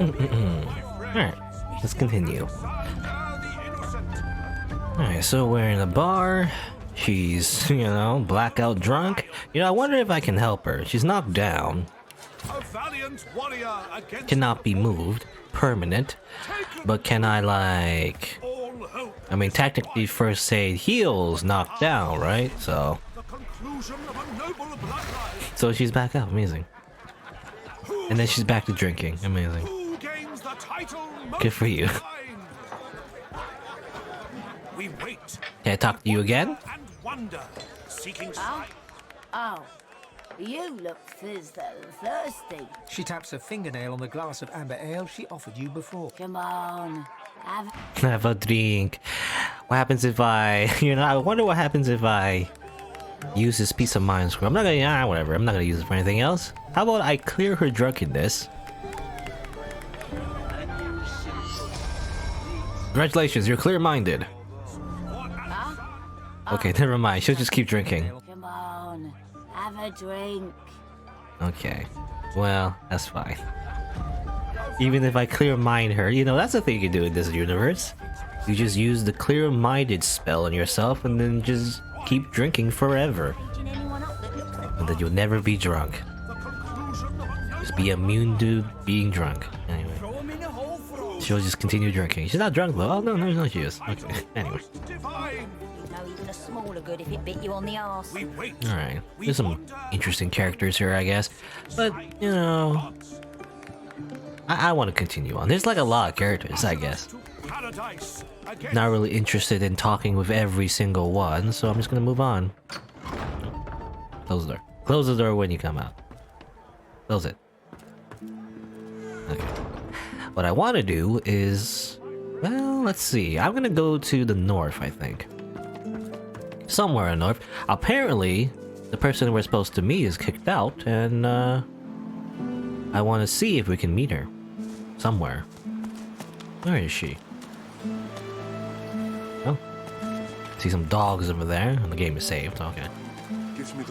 Alright, let's continue. Alright, so we're in a bar. She's, you know, blackout drunk. You know, I wonder if I can help her. She's knocked down. Cannot be moved. Permanent. But can I, like... I mean, technically first aid heals knocked down, right? So she's back up. Amazing. And then she's back to drinking. Amazing. Good for you. Can I talk to you again? Oh, you look thirsty. She taps her fingernail on the glass of amber ale she offered you before. Come on, have a drink. What happens if I, you know, I wonder what happens if I use this piece of mind scroll. I'm not gonna, whatever. I'm not gonna use it for anything else. How about I clear her drunkenness? Congratulations, you're clear-minded. Okay, never mind. She'll just keep drinking. Come on, have a drink. Okay, well, that's fine. Even if I clear-mind her, you know, that's the thing you can do in this universe. You just use the clear-minded spell on yourself and then just keep drinking forever. And then you'll never be drunk. Just be immune to being drunk. Anyway. She'll just continue drinking. She's not drunk though. Oh no, she is. Okay, anyway. Alright, there's some interesting characters here, I guess. But, you know... I want to continue on. There's like a lot of characters, I guess. Not really interested in talking with every single one, so I'm just gonna move on. Close the door. Close the door when you come out. Close it. Okay. What I want to do is... Well, let's see. I'm gonna go to the north, I think. Somewhere in the north. Apparently, the person we're supposed to meet is kicked out, and I want to see if we can meet her. Somewhere. Where is she? Oh. See some dogs over there, and the game is saved. Okay.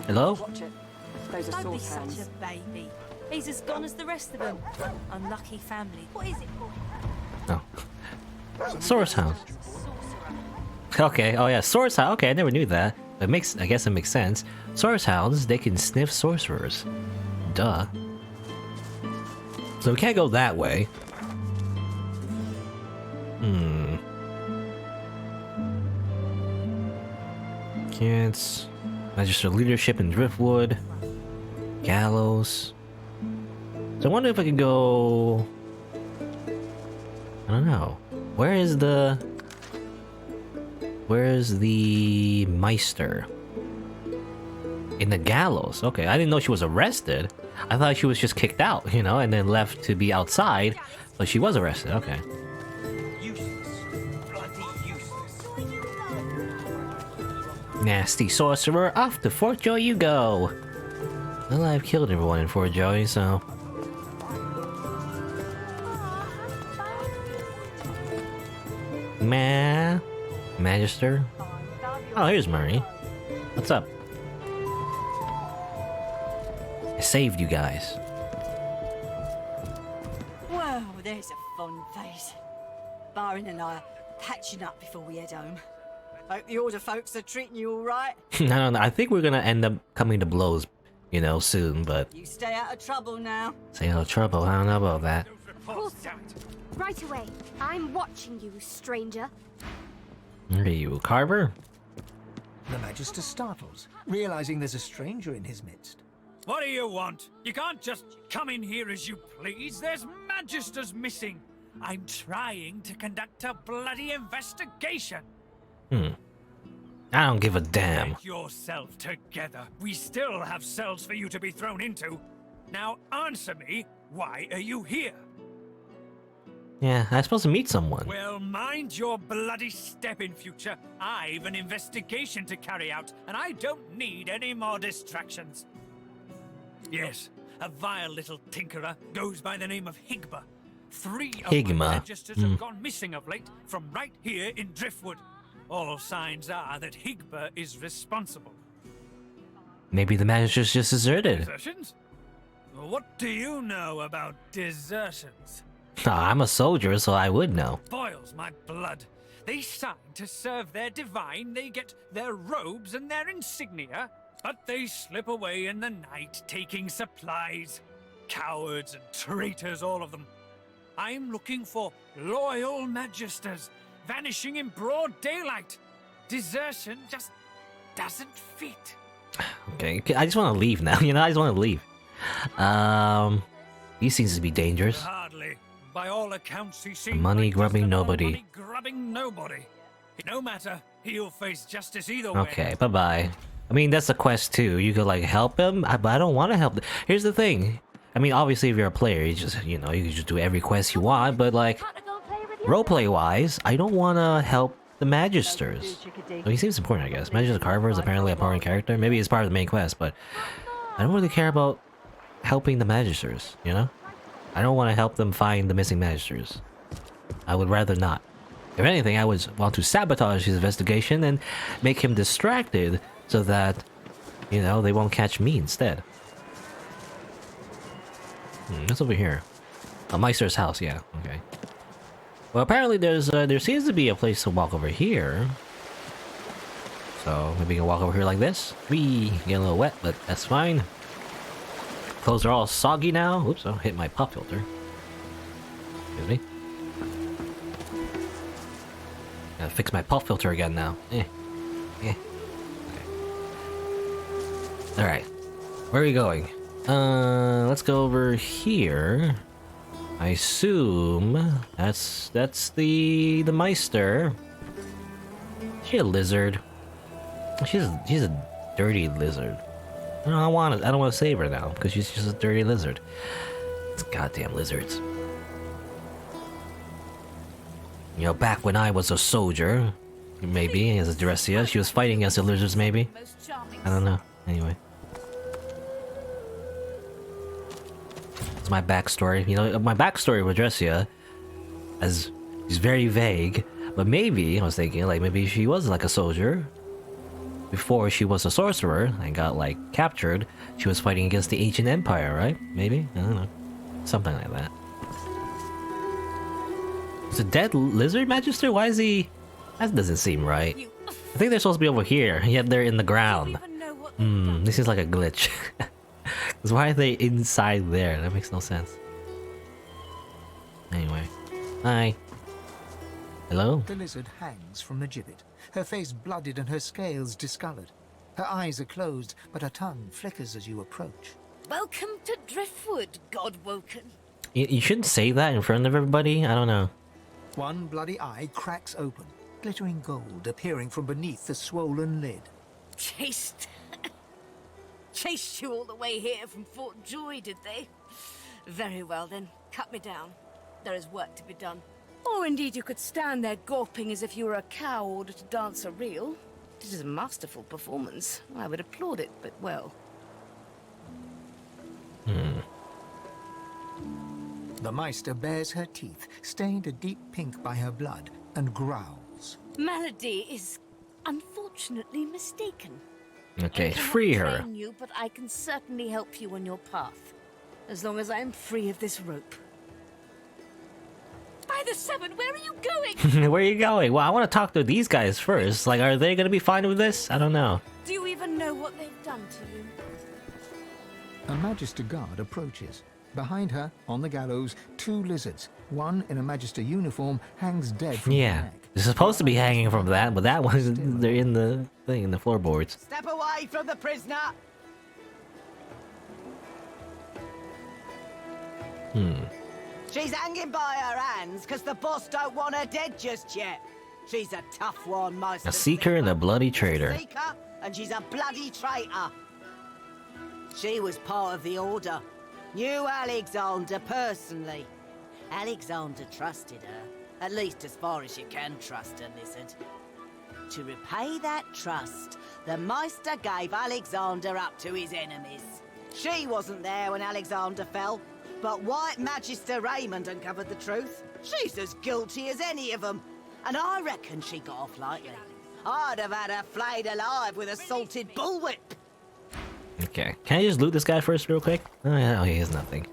Hello? Don't be such a baby. He's as gone as the rest of them. Unlucky family. What is it called? Oh. Source House. Okay, oh yeah, Source House. Okay, I never knew that. I guess it makes sense. Source Hounds, they can sniff sorcerers. Duh. So we can't go that way. Can't. Magister leadership in Driftwood. Gallows. So I wonder if I can go... I don't know. Where's the Meister? In the gallows. Okay, I didn't know she was arrested. I thought she was just kicked out, you know, and then left to be outside. But she was arrested. Okay. Nasty sorcerer, off to Fort Joy you go! Well, I've killed everyone in Fort Joy, so... Magister? Oh, here's Murray. What's up? I saved you guys. Well, there's a fun face. Byron and I are patching up before we head home. Hope the Order folks are treating you all right. I don't know. I think we're gonna end up coming to blows, you know, soon, but... You stay out of trouble now. Stay out of trouble? I don't know about that. Right away. I'm watching you, stranger. Are you, Carver? The Magister startles, realizing there's a stranger in his midst. What do you want? You can't just come in here as you please. There's magisters missing. I'm trying to conduct a bloody investigation. I don't give a damn. Get yourself together. We still have cells for you to be thrown into. Now answer me, why are you here? Yeah, I'm supposed to meet someone. Well, mind your bloody step in future. I've an investigation to carry out, and I don't need any more distractions. Yes, a vile little tinkerer goes by the name of Higba. 3 of my magisters have gone missing of late from right here in Driftwood. All signs are that Higba is responsible. Maybe the magistrate's just deserted. Desertions? What do you know about desertions? I'm a soldier, so I would know. Boils my blood. They sign to serve their divine, they get their robes and their insignia, but they slip away in the night taking supplies. Cowards and traitors, all of them. I'm looking for loyal magisters, vanishing in broad daylight. Desertion just doesn't fit. Okay, I just want to leave now. I just want to leave. He seems to be dangerous. Hardly. By all accounts, he seems Money like grubbing just a nobody. money grubbing nobody. No matter, he'll face justice either way. Okay, bye-bye. I mean, that's a quest too. You could like help him, but I don't want to help. Here's the thing. I mean, obviously, if you're a player, you just you can just do every quest you want. But like, roleplay wise, I don't want to help the magisters. Well, he seems important, I guess. Magister Carver is apparently a important character. Maybe it's part of the main quest, but I don't really care about helping the magisters. I don't want to help them find the missing magisters. I would rather not. If anything, I would want to sabotage his investigation and make him distracted so that, they won't catch me instead. What's over here? A Meister's house, yeah, okay. Well, apparently there seems to be a place to walk over here. So, maybe we can walk over here like this. Whee! Get a little wet, but that's fine. Clothes are all soggy now. Oops, I hit my pop filter. Excuse me. Gotta fix my pop filter again now. Okay. Alright. Where are we going? Let's go over here. I assume that's the Meister. Is she a lizard? She's a dirty lizard. I don't want to save her now because she's just a dirty lizard. It's goddamn lizards. Back when I was a soldier, maybe as a Dresia, she was fighting against the lizards. Maybe I don't know. Anyway. It's my backstory. My backstory with Dresia is very vague, but maybe I was thinking maybe she was like a soldier before she was a sorcerer and got captured. She was fighting against the ancient empire, right? Maybe, I don't know, something like that. Is a dead lizard magister? Why is he? That doesn't seem right. I think they're supposed to be over here, yet they're in the ground. This is like a glitch. Because why are they inside there? That makes no sense. Anyway. Hi. Hello? The lizard hangs from the gibbet, her face blooded and her scales discolored. Her eyes are closed, but her tongue flickers as you approach. Welcome to Driftwood, Godwoken. You shouldn't say that in front of everybody. I don't know. One bloody eye cracks open, glittering gold appearing from beneath the swollen lid. Chased you all the way here from Fort Joy, did they? Very well then, cut me down. There is work to be done. Or indeed you could stand there gawping as if you were a cow ordered to dance a reel. It is a masterful performance. I would applaud it, but well. The Meister bares her teeth, stained a deep pink by her blood, and growls. Malady is unfortunately mistaken. Okay, I cannot free her. train you, but I can certainly help you on your path. As long as I am free of this rope. By the seven, where are you going? Where are you going? Well, I want to talk to these guys first. Are they gonna be fine with this? I don't know. Do you even know what they've done to you? A Magister guard approaches. Behind her, on the gallows, two lizards. One in a Magister uniform hangs dead from her Yeah, neck. they're supposed to be hanging from that, but that one, they're in the thing, in the floorboards. Step away from the prisoner! She's hanging by her hands because the boss don't want her dead just yet. She's a tough one, most. A seeker and a bloody traitor. Seeker, and she's a bloody traitor. She was part of the Order. Knew Alexander personally. Alexander trusted her, at least as far as you can trust a lizard. To repay that trust, the Meister gave Alexander up to his enemies. She wasn't there when Alexander fell, but White Magister Raymond uncovered the truth. She's as guilty as any of them, and I reckon she got off lightly. I'd have had her flayed alive with a salted bullwhip. Okay, can I just loot this guy first real quick? Oh, yeah, he has nothing.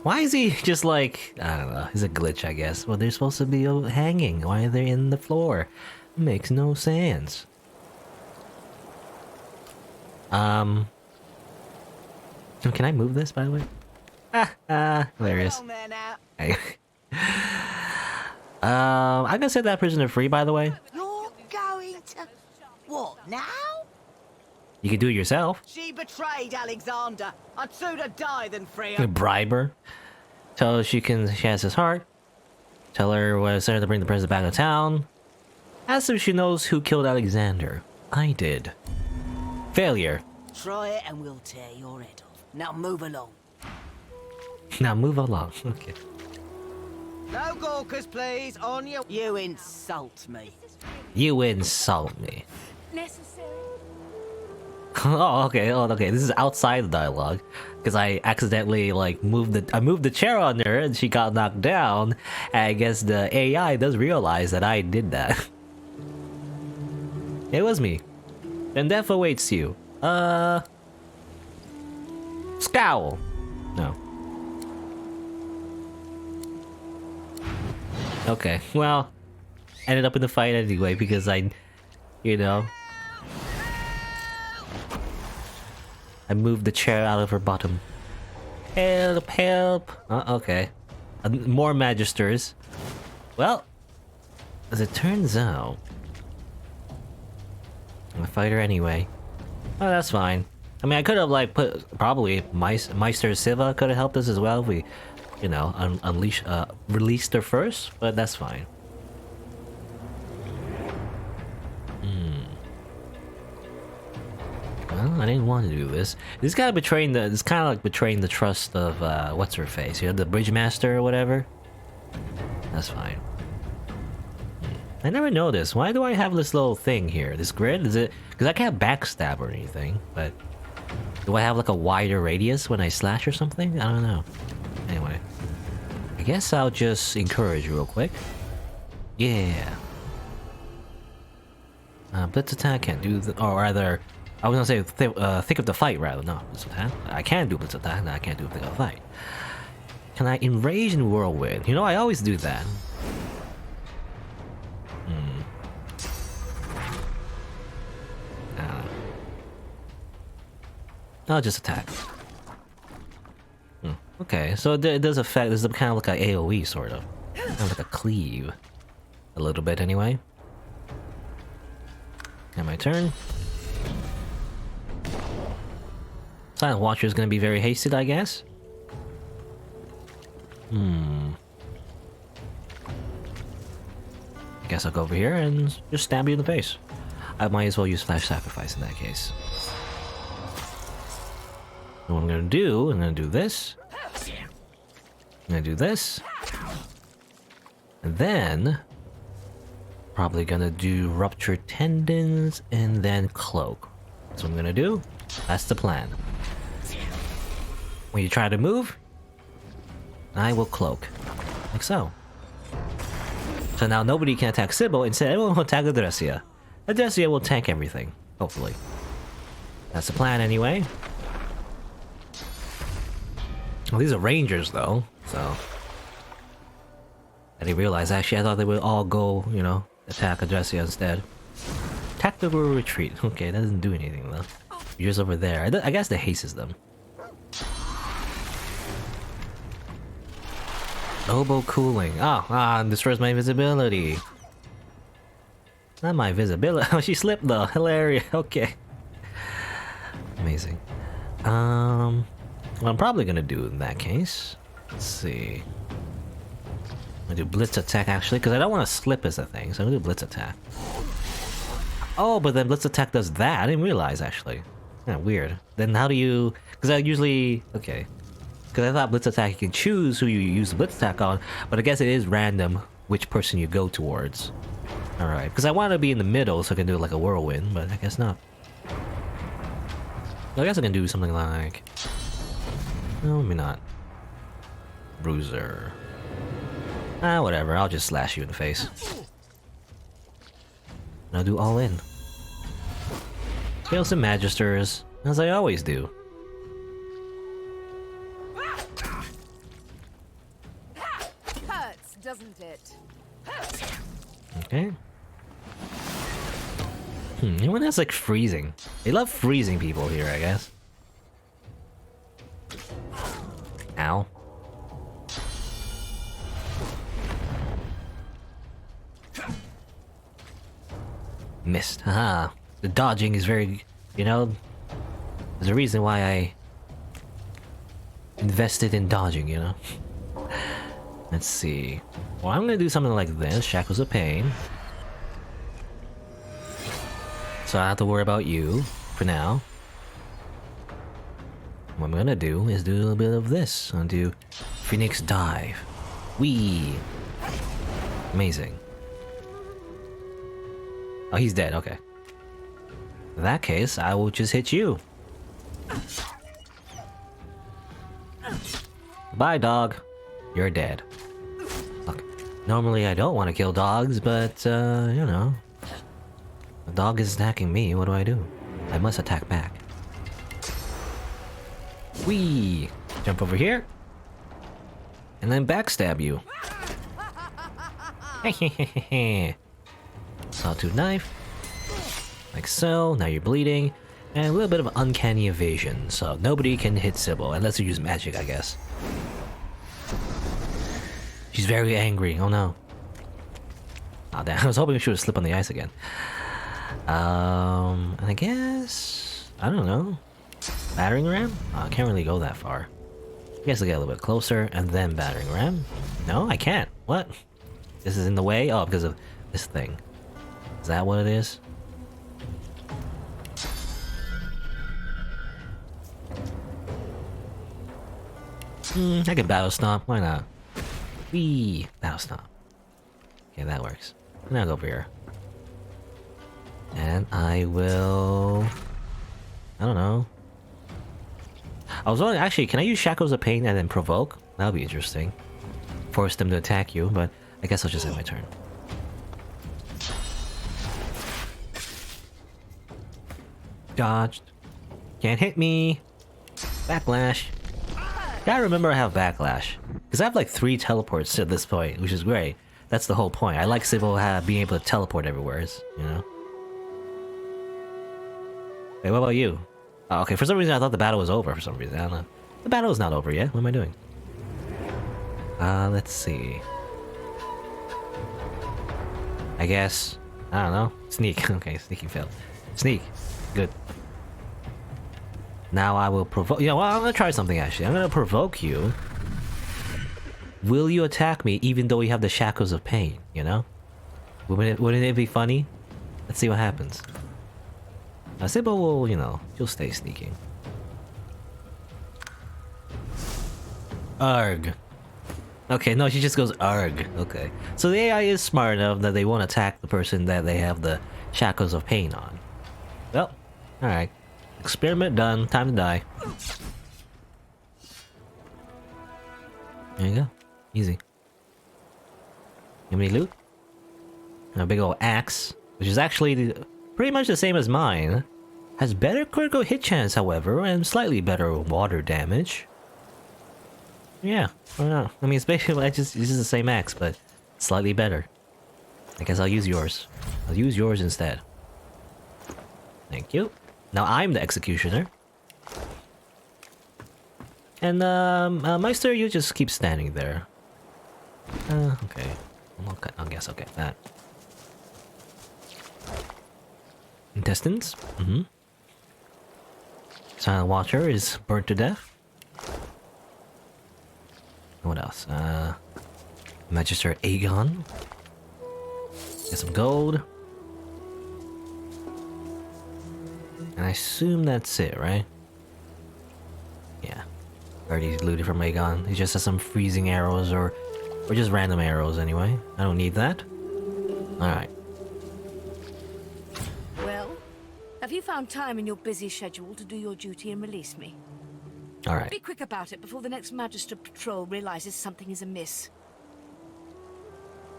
Why is he just like, I don't know, he's a glitch I guess. Well, they're supposed to be hanging. Why are they in the floor? Makes no sense. Can I move this, by the way? Hilarious. Come on there now. Hey. I'm gonna set that prisoner free, by the way. You're going to... What, now? You can do it yourself. She betrayed Alexander. I'd sooner die than free You her. can bribe her. Tell her she has his heart. Tell her what it's there to bring the prisoner back to town. Ask if she knows who killed Alexander. I did. Failure. Try it and we'll tear your head off. Now move along. Now move along. Okay. No gawkers, please. On your... You insult me. You insult me. Necessary. Oh, okay. Oh, okay. This is outside the dialogue because I accidentally like moved the chair on her and she got knocked down. And I guess the AI does realize that I did that. It was me. And death awaits you. Scowl. No. Okay. Well, ended up in the fight anyway because I moved the chair out of her bottom. Help, help! Okay. More magisters. Well, as it turns out, I'm a fighter anyway. Oh, that's fine. I mean, I could have like probably Meister Siva could have helped us as well if we, released her first, but that's fine. Well, I didn't want to do this. This kind of betraying it's kind of like betraying the trust of what's her face, the bridge master or whatever. That's fine. I never noticed. Why do I have this little thing here? This grid? Is it because I can't backstab or anything? But do I have like a wider radius when I slash or something? I don't know. Anyway, I guess I'll just encourage real quick. Yeah. Blitz attack can't do or rather. I was gonna say think of the fight rather. No, blitz attack. I can do blitz attack. No, I can't do think of the fight. Can I enrage in whirlwind? You know, I always do that. I'll just attack. Okay, so it does affect. This is kind of like an AOE sort of, kind of like a cleave, a little bit anyway. And my turn. Silent Watcher is going to be very hasted, I guess. I guess I'll go over here and just stab you in the face. I might as well use Flash Sacrifice in that case. And what I'm going to do, I'm going to do this. I'm going to do this. And then... probably going to do Ruptured Tendons and then Cloak. That's what I'm going to do. That's the plan. When you try to move, I will Cloak. Like so. So now nobody can attack Sybil, instead everyone will attack Adressia. Adressia will tank everything, hopefully. That's the plan anyway. Well, these are rangers though, so... I didn't realize, actually I thought they would all go, attack Adressia instead. Tactical retreat, okay, that doesn't do anything though. You're just over there, I guess that hastes them. Oboe cooling. Destroys my visibility. Not my visibility. Oh, she slipped though. Hilarious. Okay. Amazing. What I'm probably gonna do in that case. Let's see. I'm gonna do Blitz Attack actually, because I don't want to slip as a thing, so I'm gonna do Blitz Attack. Oh, but then Blitz Attack does that. I didn't realize actually. Yeah, weird. Then how do you... because I usually... okay. Because I thought Blitz Attack, you can choose who you use the Blitz Attack on, but I guess it is random which person you go towards. Alright, because I want to be in the middle so I can do like a whirlwind, but I guess not. I guess I can do something like... no, maybe not. Bruiser. Whatever, I'll just slash you in the face. And I'll do all in. Kill some magisters, as I always do. doesn't it? Okay. Anyone has like freezing? They love freezing people here, I guess. Ow. Missed. Haha. The dodging is very, you know, there's a reason why I invested in dodging, you know. Let's see. Well, I'm gonna do something like this. Shackles of Pain. So I don't have to worry about you for now. What I'm gonna do is do a little bit of this. I'm gonna do Phoenix Dive. Whee! Amazing. Oh, he's dead. Okay. In that case, I will just hit you. Bye, dog. You're dead. Look, normally I don't want to kill dogs, but, you know. The dog is attacking me, what do I do? I must attack back. Whee! Jump over here. And then backstab you. Hehehehe. Sawtooth knife. Like so, now you're bleeding. And a little bit of uncanny evasion, so nobody can hit Sybil, unless you use magic, I guess. She's very angry, oh no. Oh damn, I was hoping she would slip on the ice again. And I guess... I don't know. Battering ram? Oh, I can't really go that far. I guess I'll get a little bit closer, and then battering ram. No, I can't. What? This is in the way? Oh, because of this thing. Is that what it is? I can battle stomp, why not? Whee! Battle stomp. Okay, that works. Now go over here. And I will... I don't know. I was wondering, actually, can I use Shackles of Pain and then provoke? That would be interesting. Force them to attack you, but I guess I'll just end my turn. Dodged. Can't hit me. Backlash. Gotta remember I have backlash. Because I have like 3 teleports at this point, which is great. That's the whole point. I like Sybil being able to teleport everywhere, you know? Wait, what about you? Oh, okay, for some reason I thought the battle was over for some reason. I don't know. The battle is not over yet. What am I doing? Let's see. I guess... I don't know. Sneak. Okay, sneaking failed. Sneak. Good. Now I will provoke... You know what? I'm gonna try something actually. I'm gonna provoke you. Will you attack me even though you have the Shackles of Pain, you know? Wouldn't it be funny? Let's see what happens. Sybil will, you know, she'll stay sneaking. Arg. Okay, no, she just goes arg. Okay. So the AI is smart enough that they won't attack the person that they have the Shackles of Pain on. Well, alright. Experiment done. Time to die. There you go. Easy. Give me loot. A big old axe, which is actually pretty much the same as mine. Has better critical hit chance, however, and slightly better water damage. Yeah, I don't know. I mean, it's basically it's just the same axe, but slightly better. I guess I'll use yours. I'll use yours instead. Thank you. Now I'm the executioner. And Meister, you just keep standing there. Okay. I guess I'll get that. Intestines? Mm-hmm. Silent Watcher is burnt to death. What else? Magister Aegon. Get some gold. And I assume that's it, right? Yeah. Already looted from Aegon. He just has some freezing arrows or just random arrows anyway. I don't need that. Alright. Well, have you found time in your busy schedule to do your duty and release me? Alright. Be quick about it before the next Magister patrol realizes something is amiss.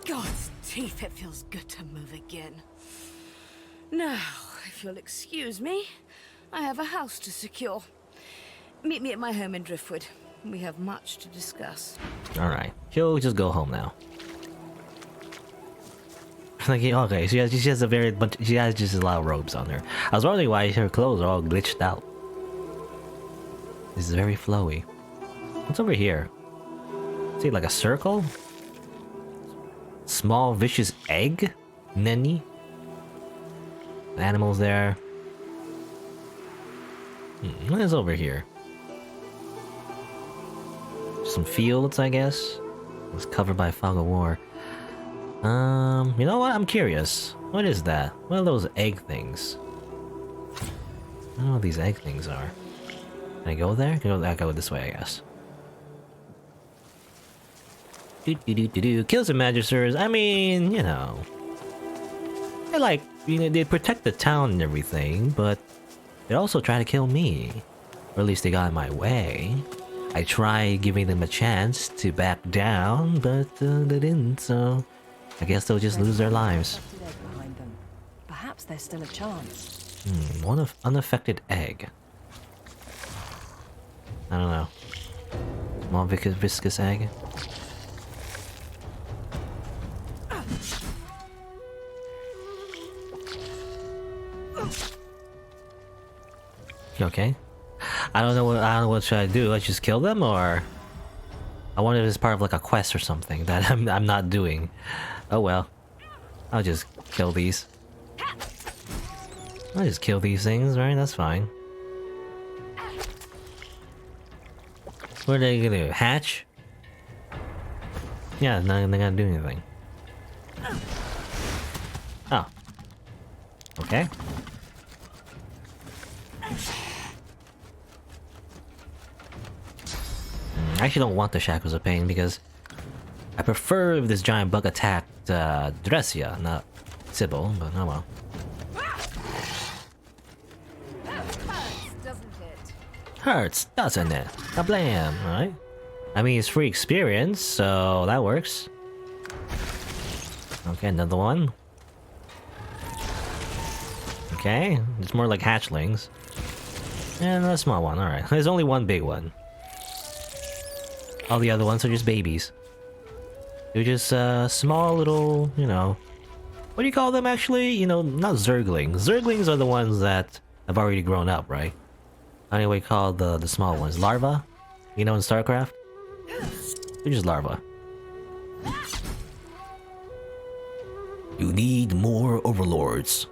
God's teeth, it feels good to move again. Now, if you'll excuse me, I have a house to secure. Meet me at my home in Driftwood. We have much to discuss. Alright. She'll just go home now. Like, okay, she has a very bunch. She has just a lot of robes on her. I was wondering why her clothes are all glitched out. This is very flowy. What's over here? See, like a circle? Small vicious egg? Nenny? Animals there. What is over here? Some fields, I guess. It's covered by fog of war. You know what? I'm curious. What is that? What are those egg things? I don't know what these egg things are. Can I go there? I go this way, I guess. Kill some magisters. I mean, you know, they like, you know, they protect the town and everything, but they also try to kill me, or at least they got in my way. I tried giving them a chance to back down, but they didn't. So I guess they'll just lose their lives. Perhaps there's still a chance. One unaffected egg. I don't know. More viscous egg. Okay. I don't know what should I do. I just kill them, or I wonder if it's part of like a quest or something that I'm not doing. Oh well. I'll just kill these. I'll just kill these things, right? That's fine. What are they gonna do? Hatch? Yeah, they're not gonna do anything. Oh. Okay. I actually don't want the Shackles of Pain because I prefer if this giant bug attacked Dresia, not Sybil, but oh well. Hurts, doesn't it? Kablam, right? I mean, it's free experience, so that works. Okay, another one. Okay, it's more like hatchlings. And a small one, alright. There's only one big one. All the other ones are just babies. They're just small little, you know... What do you call them actually? You know, not Zerglings. Zerglings are the ones that have already grown up, right? Anyway, called the small ones. Larva? You know, in StarCraft? They're just larva. You need more overlords.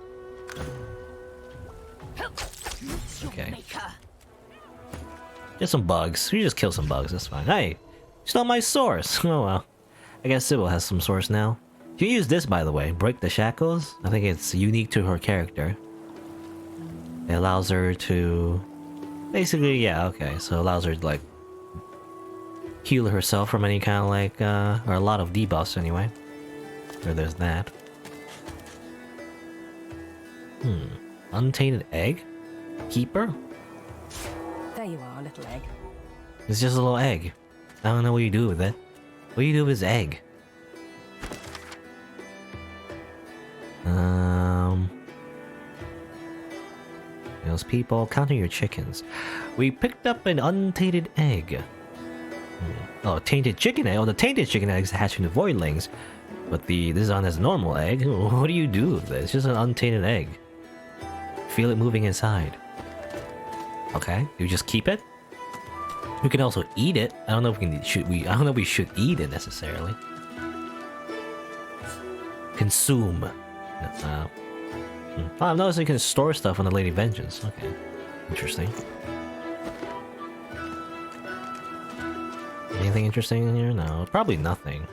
Okay. Just some bugs. We just kill some bugs, that's fine. Hey! You stole my source! Oh well. I guess Sybil has some source now. She used this, by the way. Break the shackles. I think it's unique to her character. It allows her to... Basically, yeah, okay. So it allows her to, like... heal herself from any kind of, like, or a lot of debuffs, anyway. Or there's that. Untainted egg? Keeper? There you are, little egg. It's just a little egg. I don't know what you do with it. What do you do with this egg? Those people counting your chickens. We picked up an untainted egg. Oh, tainted chicken egg. Oh, the tainted chicken eggs hatch into voidlings. But this one has a normal egg. What do you do with it? It's just an untainted egg. Feel it moving inside. Okay, you just keep it. We can also eat it. I don't know if we can. I don't know if we should eat it necessarily. Consume. Oh, I've noticed you can store stuff on the Lady Vengeance. Okay, interesting. Anything interesting in here? No, probably nothing.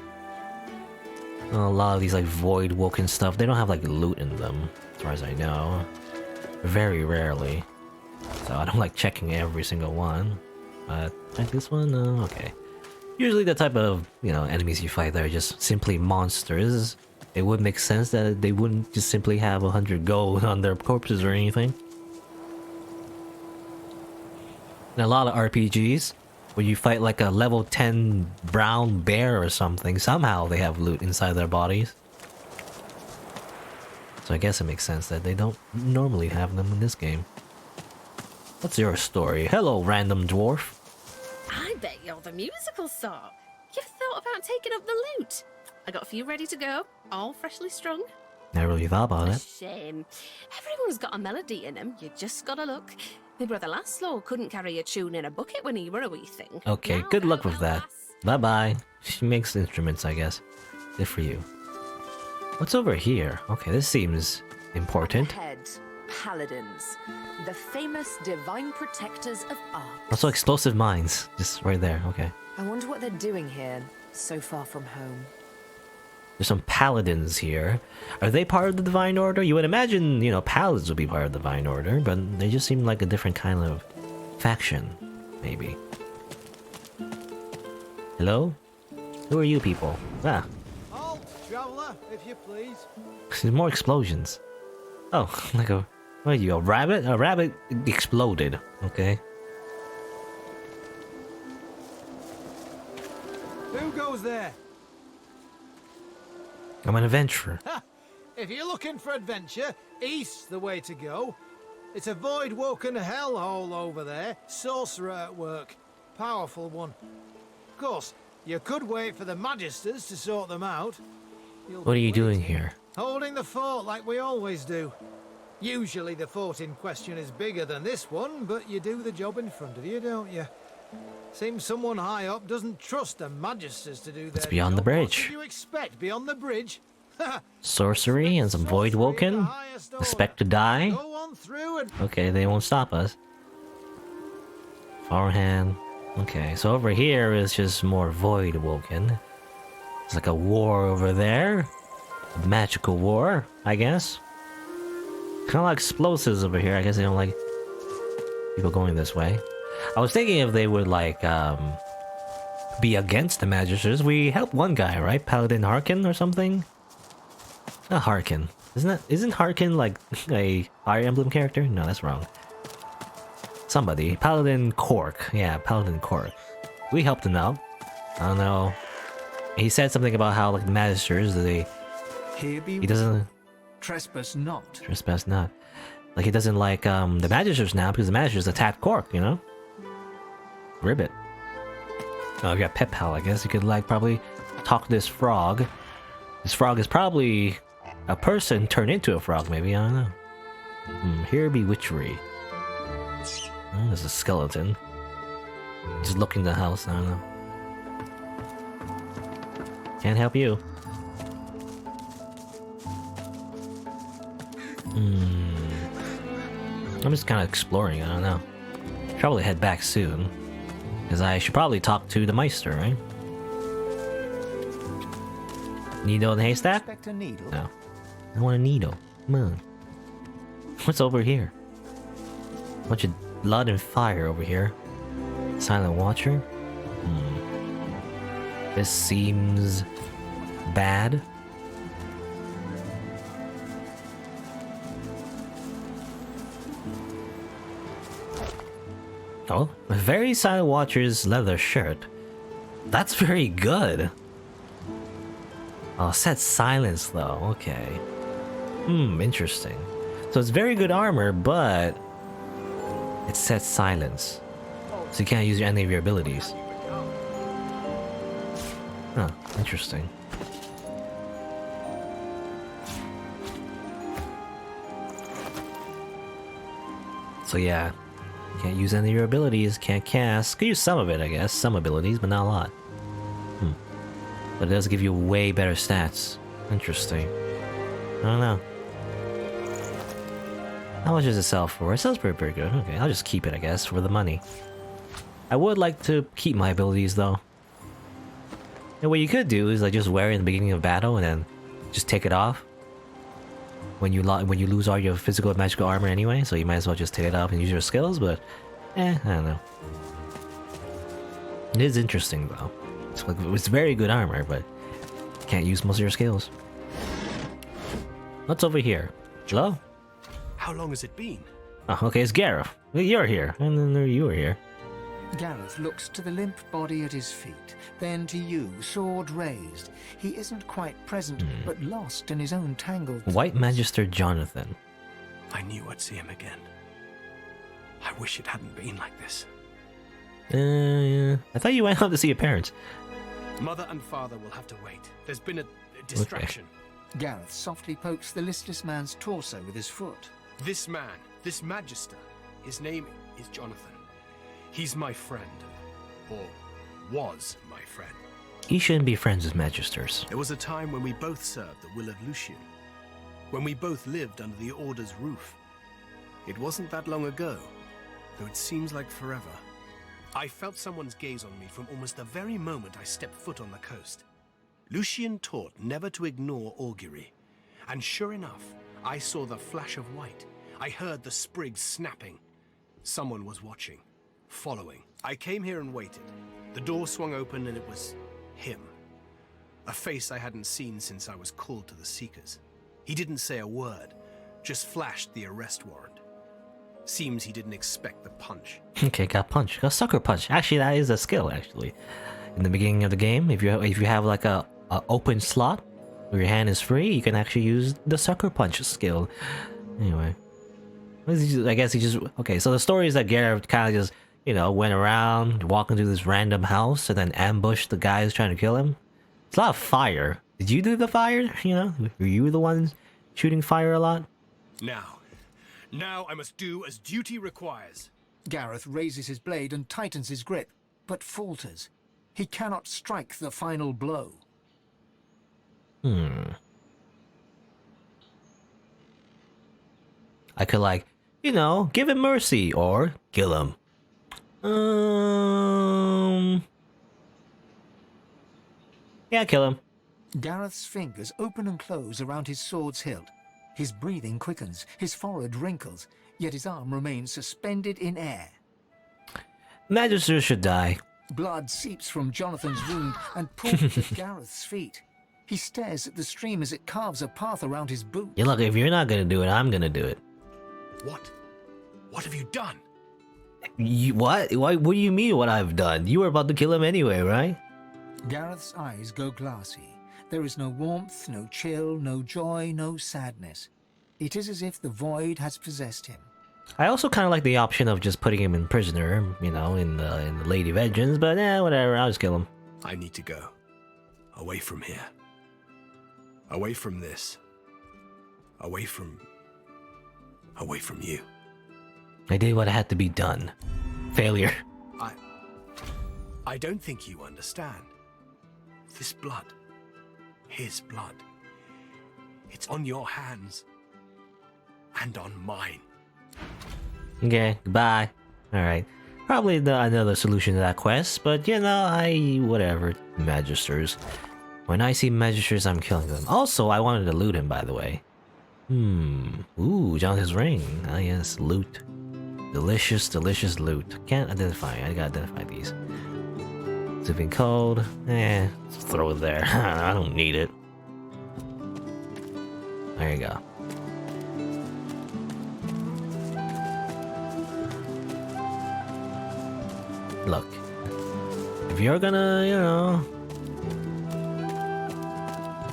A lot of these like void woken stuff. They don't have like loot in them, as far as I know. Very rarely. So I don't like checking every single one. But like this one, okay. Usually the type of, you know, enemies you fight that are just simply monsters. It would make sense that they wouldn't just simply have 100 gold on their corpses or anything. In a lot of RPGs, when you fight like a level 10 brown bear or something, somehow they have loot inside their bodies. So I guess it makes sense that they don't normally have them in this game. What's your story? Hello, random dwarf. I bet you're the musical sort. You've thought about taking up the lute. I got a few ready to go, all freshly strung. Never really thought about it. Shame. Everyone's got a melody in him. You just gotta look. My brother Laszlo couldn't carry a tune in a bucket when he were a wee thing. Okay, Now good luck go, with that. lass. Bye-bye. She makes instruments, I guess. Good for you. What's over here? Okay, this seems important. Ahead, paladins, the famous divine protectors of art. Also, explosive mines. Just right there. Okay. I wonder what they're doing here, so far from home. There's some paladins here. Are they part of the Divine Order? You would imagine, you know, paladins would be part of the Divine Order, but they just seem like a different kind of faction, maybe. Hello? Who are you people? Ah, Halt, traveller, if you please. there's more explosions. Oh, like a... What are you, a rabbit? A rabbit exploded. Okay. Who goes there? I'm an adventurer. If you're looking for adventure, east's the way to go. It's a void-woken hellhole over there. Sorcerer at work. Powerful one. Of course, you could wait for the magisters to sort them out. What are you doing here? Holding the fort like we always do. Usually the fort in question is bigger than this one, but you do the job in front of you, don't you? Seems someone high up doesn't trust the magisters to do their It's beyond the job. What bridge. did you expect beyond the bridge? Sorcery and some void woken? Expect to die? Go on through and Okay, they won't stop us. Farhand. Okay, so over here is just more void woken. It's like a war over there. A magical war, I guess. Kind of like explosives over here. I guess they don't like people going this way. I was thinking if they would like be against the magisters. We helped one guy, right? Paladin Harkin or something? Not Harkin. Isn't Harkin like a Fire Emblem character? No, that's wrong. Somebody. Paladin Cork. Yeah, Paladin Cork. We helped him out. I don't know. He said something about how like the magisters, Here be he doesn't trespass not. trespass not. Like he doesn't like the magisters now because the magisters attacked Cork, you know? Ribbit. Oh, you got Pet Pal, I guess. You could like probably talk to this frog. This frog is probably a person turned into a frog, maybe, I don't know. Here be witchery. Oh, there's a skeleton. Just looking the house, I don't know. Can't help you. I'm just kind of exploring, I don't know. Probably head back soon. Because I should probably talk to the Meister, right? Needle in the haystack? Expect a needle. No. I want a needle. Come on. What's over here? Bunch of blood and fire over here. Silent Watcher? This seems bad. Oh, a very Silent Watcher's leather shirt. That's very good. Oh, set silence though. Okay. Interesting. So it's very good armor, but it sets silence, so you can't use any of your abilities. Huh, interesting. So yeah, can't use any of your abilities, can't cast. Could use some of it, I guess. Some abilities, but not a lot. But it does give you way better stats. Interesting. I don't know. How much does it sell for? It sells pretty good. Okay, I'll just keep it, I guess, for the money. I would like to keep my abilities, though. And what you could do is like just wear it in the beginning of battle and then just take it off when you lose all your physical and magical armor anyway. So you might as well just take it off and use your skills. But I don't know. It is interesting though. It's very good armor, but can't use most of your skills. What's over here? Hello? How long has it been? Oh, okay, it's Gareth. You're here, and then you were here. Gareth looks to the limp body at his feet, then to you, sword raised. He isn't quite present, but lost in his own tangled... White Magister Jonathan. I knew I'd see him again. I wish it hadn't been like this. Yeah. I thought you went out to see your parents. Mother and father will have to wait. There's been a distraction. Gareth softly pokes the listless man's torso with his foot. This man, this magister, his name is Jonathan. He's my friend. Or was my friend. He shouldn't be friends with magisters. There was a time when we both served the will of Lucian. When we both lived under the Order's roof. It wasn't that long ago, though it seems like forever. I felt someone's gaze on me from almost the very moment I stepped foot on the coast. Lucian taught never to ignore augury. And sure enough, I saw the flash of white. I heard the sprigs snapping. Someone was watching, following. I came here and waited. The door swung open and it was him. A face I hadn't seen since I was called to the Seekers. He didn't say a word, just flashed the arrest warrant. Seems he didn't expect the punch. Okay, got punch. Got sucker punch. Actually, that is a skill, actually. In the beginning of the game, if you have like a open slot where your hand is free, you can actually use the sucker punch skill. Anyway. I guess he just... Okay, so the story is that Gareth kind of just, you know, went around, walking through this random house, and then ambushed the guys trying to kill him. It's a lot of fire. Did you do the fire? You know? Were you the one shooting fire a lot? Now I must do as duty requires. Gareth raises his blade and tightens his grip, but falters. He cannot strike the final blow. I could, like, you know, give him mercy or kill him. Yeah, kill him. Gareth's fingers open and close around his sword's hilt. His breathing quickens, his forehead wrinkles, yet his arm remains suspended in air. Magisters should die. Blood seeps from Jonathan's wound and pools at Gareth's feet. He stares at the stream as it carves a path around his boot. Yeah, look, if you're not gonna do it, I'm gonna do it. What? What have you done? What? What do you mean what I've done? You were about to kill him anyway, right? Gareth's eyes go glassy. There is no warmth, no chill, no joy, no sadness. It is as if the void has possessed him. I also kind of like the option of just putting him in prisoner, you know, in the Lady Vengeance, but whatever, I'll just kill him. I need to go. Away from here. Away from this. Away from you. I did what had to be done. Failure. I don't think you understand. This blood. His blood. It's on your hands. And on mine. Okay, goodbye. Alright. Probably another solution to that quest, but you know, whatever. Magisters. When I see magisters, I'm killing them. Also, I wanted to loot him, by the way. Ooh, Jonathan's ring. Ah, yes, loot. Delicious, delicious loot. Can't identify. I gotta identify these. Zipping code. Just throw it there. I don't need it. There you go. Look. If you're gonna, you know...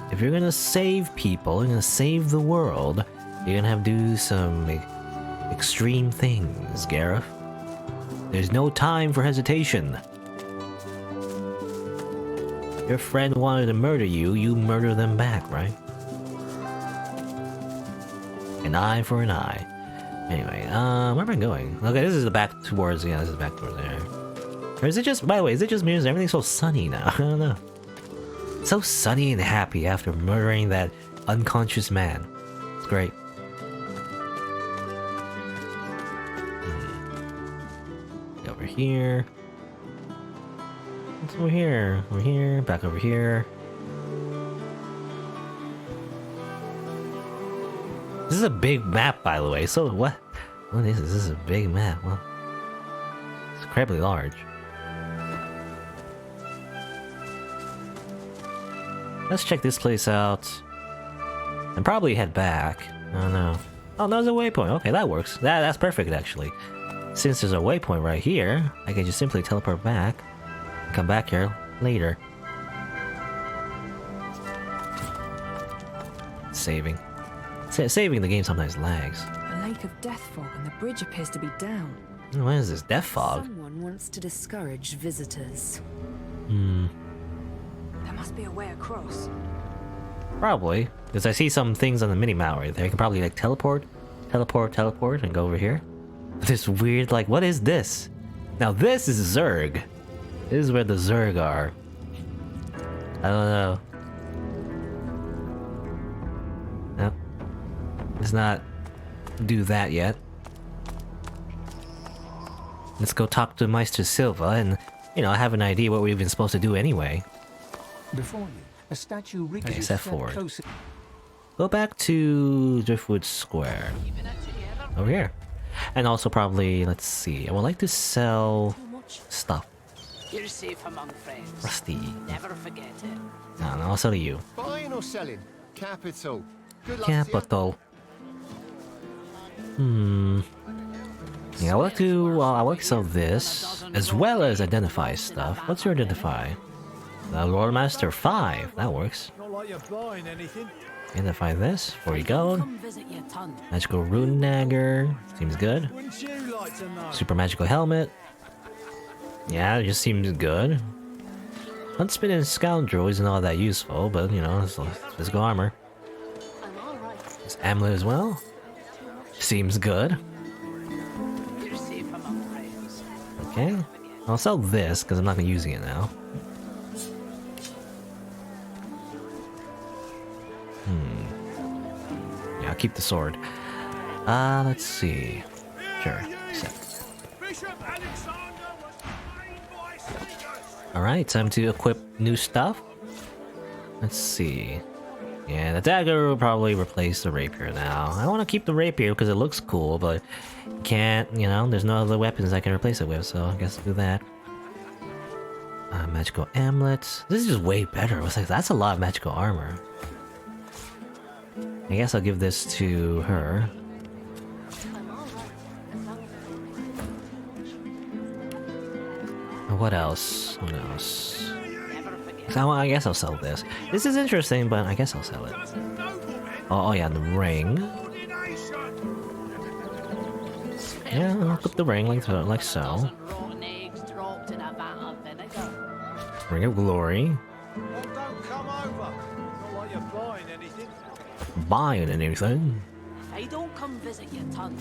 If you're gonna save people, you're gonna save the world, you're gonna have to do some extreme things, Gareth. There's no time for hesitation. Your friend wanted to murder you, you murder them back, right? An eye for an eye. Anyway, where am I going? Okay, this is the back towards, yeah, this is back towards there. Or is it just, by the way, is it just me or is everything so sunny now? I don't know. So sunny and happy after murdering that unconscious man. It's great. Over here. What's over here? Over here. Back over here. This is a big map, by the way. So what? What is this? This is a big map. Well, it's incredibly large. Let's check this place out. And probably head back. I don't know. Oh, there's a waypoint. Okay, that works. That's perfect, actually. Since there's a waypoint right here, I can just simply teleport back. And come back here later. Saving. Saving the game sometimes lags. A lake of death fog and the bridge appears to be down. What is this? Death fog? Someone wants to discourage visitors. Hmm. There must be a way across. Probably. Because I see some things on the mini-map right there. I can probably like teleport, and go over here. This weird, like, what is this? Now this is Zerg. This is where the Zerg are. I don't know. Nope. Let's not do that yet. Let's go talk to Meister Silva and, you know, I have an idea what we're even supposed to do anyway. Before you, a statue reaches Okay, its step head forward. closer. Go back to Driftwood Square. Over here. And also probably, let's see, I would like to sell stuff. You're safe among friends. Rusty. Never forget it. No, I'll sell to you. Buying or selling? Capital. Good luck to you. Capital. Yeah, I would like to, I would like to sell this, as well as identify stuff. What's your identify? The Lord Master 5, that works. Not like you're buying anything. Identify this, 40 gold. Come visit your ton. Magical Rune Dagger, seems good. Wouldn't you like to know? Super Magical Helmet. Yeah, it just seems good. Huntsman and Scoundrel isn't all that useful, but you know, it's physical armor. This amulet as well. Seems good. You're safe among friends. Okay. I'll sell this, because I'm not gonna be using it now. Yeah, I'll keep the sword. Let's see. Sure. Alright, time to equip new stuff. Let's see. Yeah, the dagger will probably replace the rapier now. I want to keep the rapier because it looks cool, but can't, you know, there's no other weapons I can replace it with, so I guess I'll do that. Magical amulet. This is just way better. It's like, that's a lot of magical armor. I guess I'll give this to her. What else? What else? So I guess I'll sell this. This is interesting, but I guess I'll sell it. Oh yeah, the ring. Yeah, I'll put the ring like so. Ring of Glory. Don't come over. Not like you're buying anything. Buying anything. If I don't come visit your ton,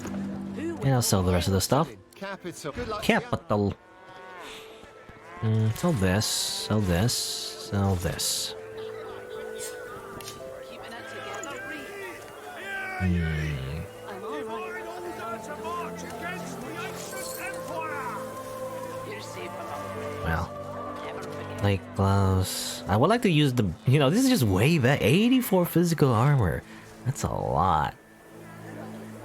who And I'll sell the rest of the stuff. Capital. Good luck to you. Capital. Sell this, sell this, sell this. Well, like gloves. I would like to use the. You know, this is just way better. 84 physical armor. That's a lot.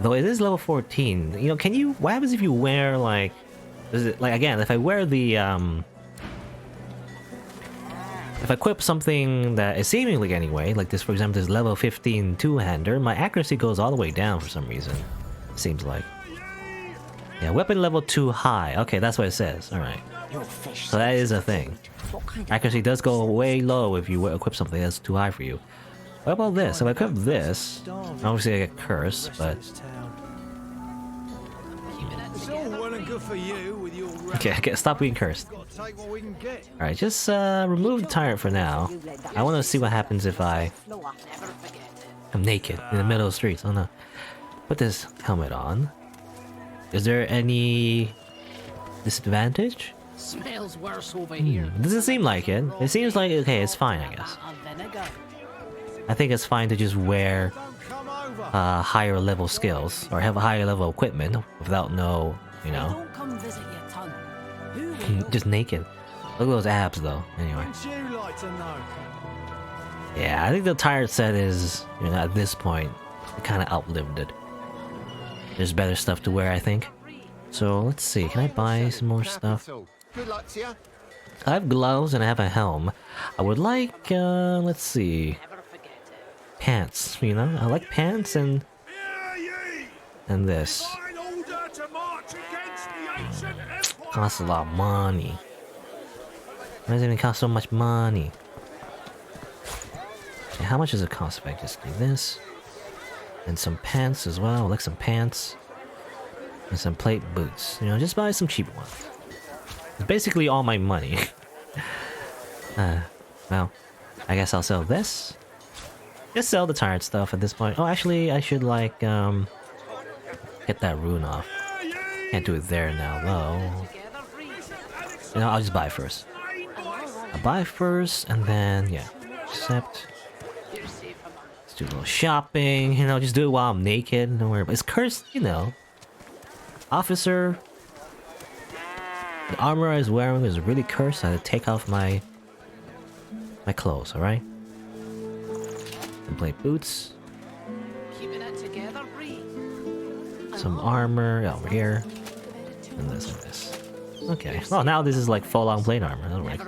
Though it is level 14. You know, can you? What happens if you wear like? Is it like again? If I wear the if I equip something that is seemingly anyway, like this for example, this level 15 two-hander, my accuracy goes all the way down for some reason. Seems like. Yeah, weapon level too high. Okay, that's what it says. Alright. So that is a thing. Accuracy does go way low if you equip something that's too high for you. What about this? If I equip this, obviously I get cursed, but... It's all well and good for you with your Okay, okay, stop being cursed. Gotta take what we can get. Alright, just remove the tyrant for now. I want to see what happens if I'm naked in the middle of the streets. Oh no. Put this helmet on. Is there any disadvantage? Smells worse over here. Doesn't seem like it. It seems like, okay, it's fine, I guess. I think it's fine to just wear higher level skills or have a higher level equipment without no, you know, Don't come visit your ton. just naked. Look at those abs though. Anyway, Wouldn't you like to know? yeah, I think the tired set is, you know, at this point, it kind of outlived it. There's better stuff to wear, I think. So let's see, can I buy some more stuff? Good luck to you. I have gloves and I have a helm. I would like, let's see, pants. You know, I like pants and this. Costs a lot of money. Why does it even cost so much money? Okay, how much does it cost if I just do this? And some pants as well. I like some pants. And some plate boots. You know, just buy some cheap ones. It's basically all my money. Well, I guess I'll sell this. Just sell the tired stuff at this point. Oh, actually, I should like get that rune off. Can't do it there now, though. You know, I'll just buy first. I'll buy first, and then yeah, accept. Let's do a little shopping. You know, just do it while I'm naked. Don't worry about it. It's cursed, you know. Officer. The armor I was wearing is really cursed. I had to take off my clothes. All right. And play boots. Some armor over here. And this and this. Okay. Well, now this is like full-on plate armor. That'll work.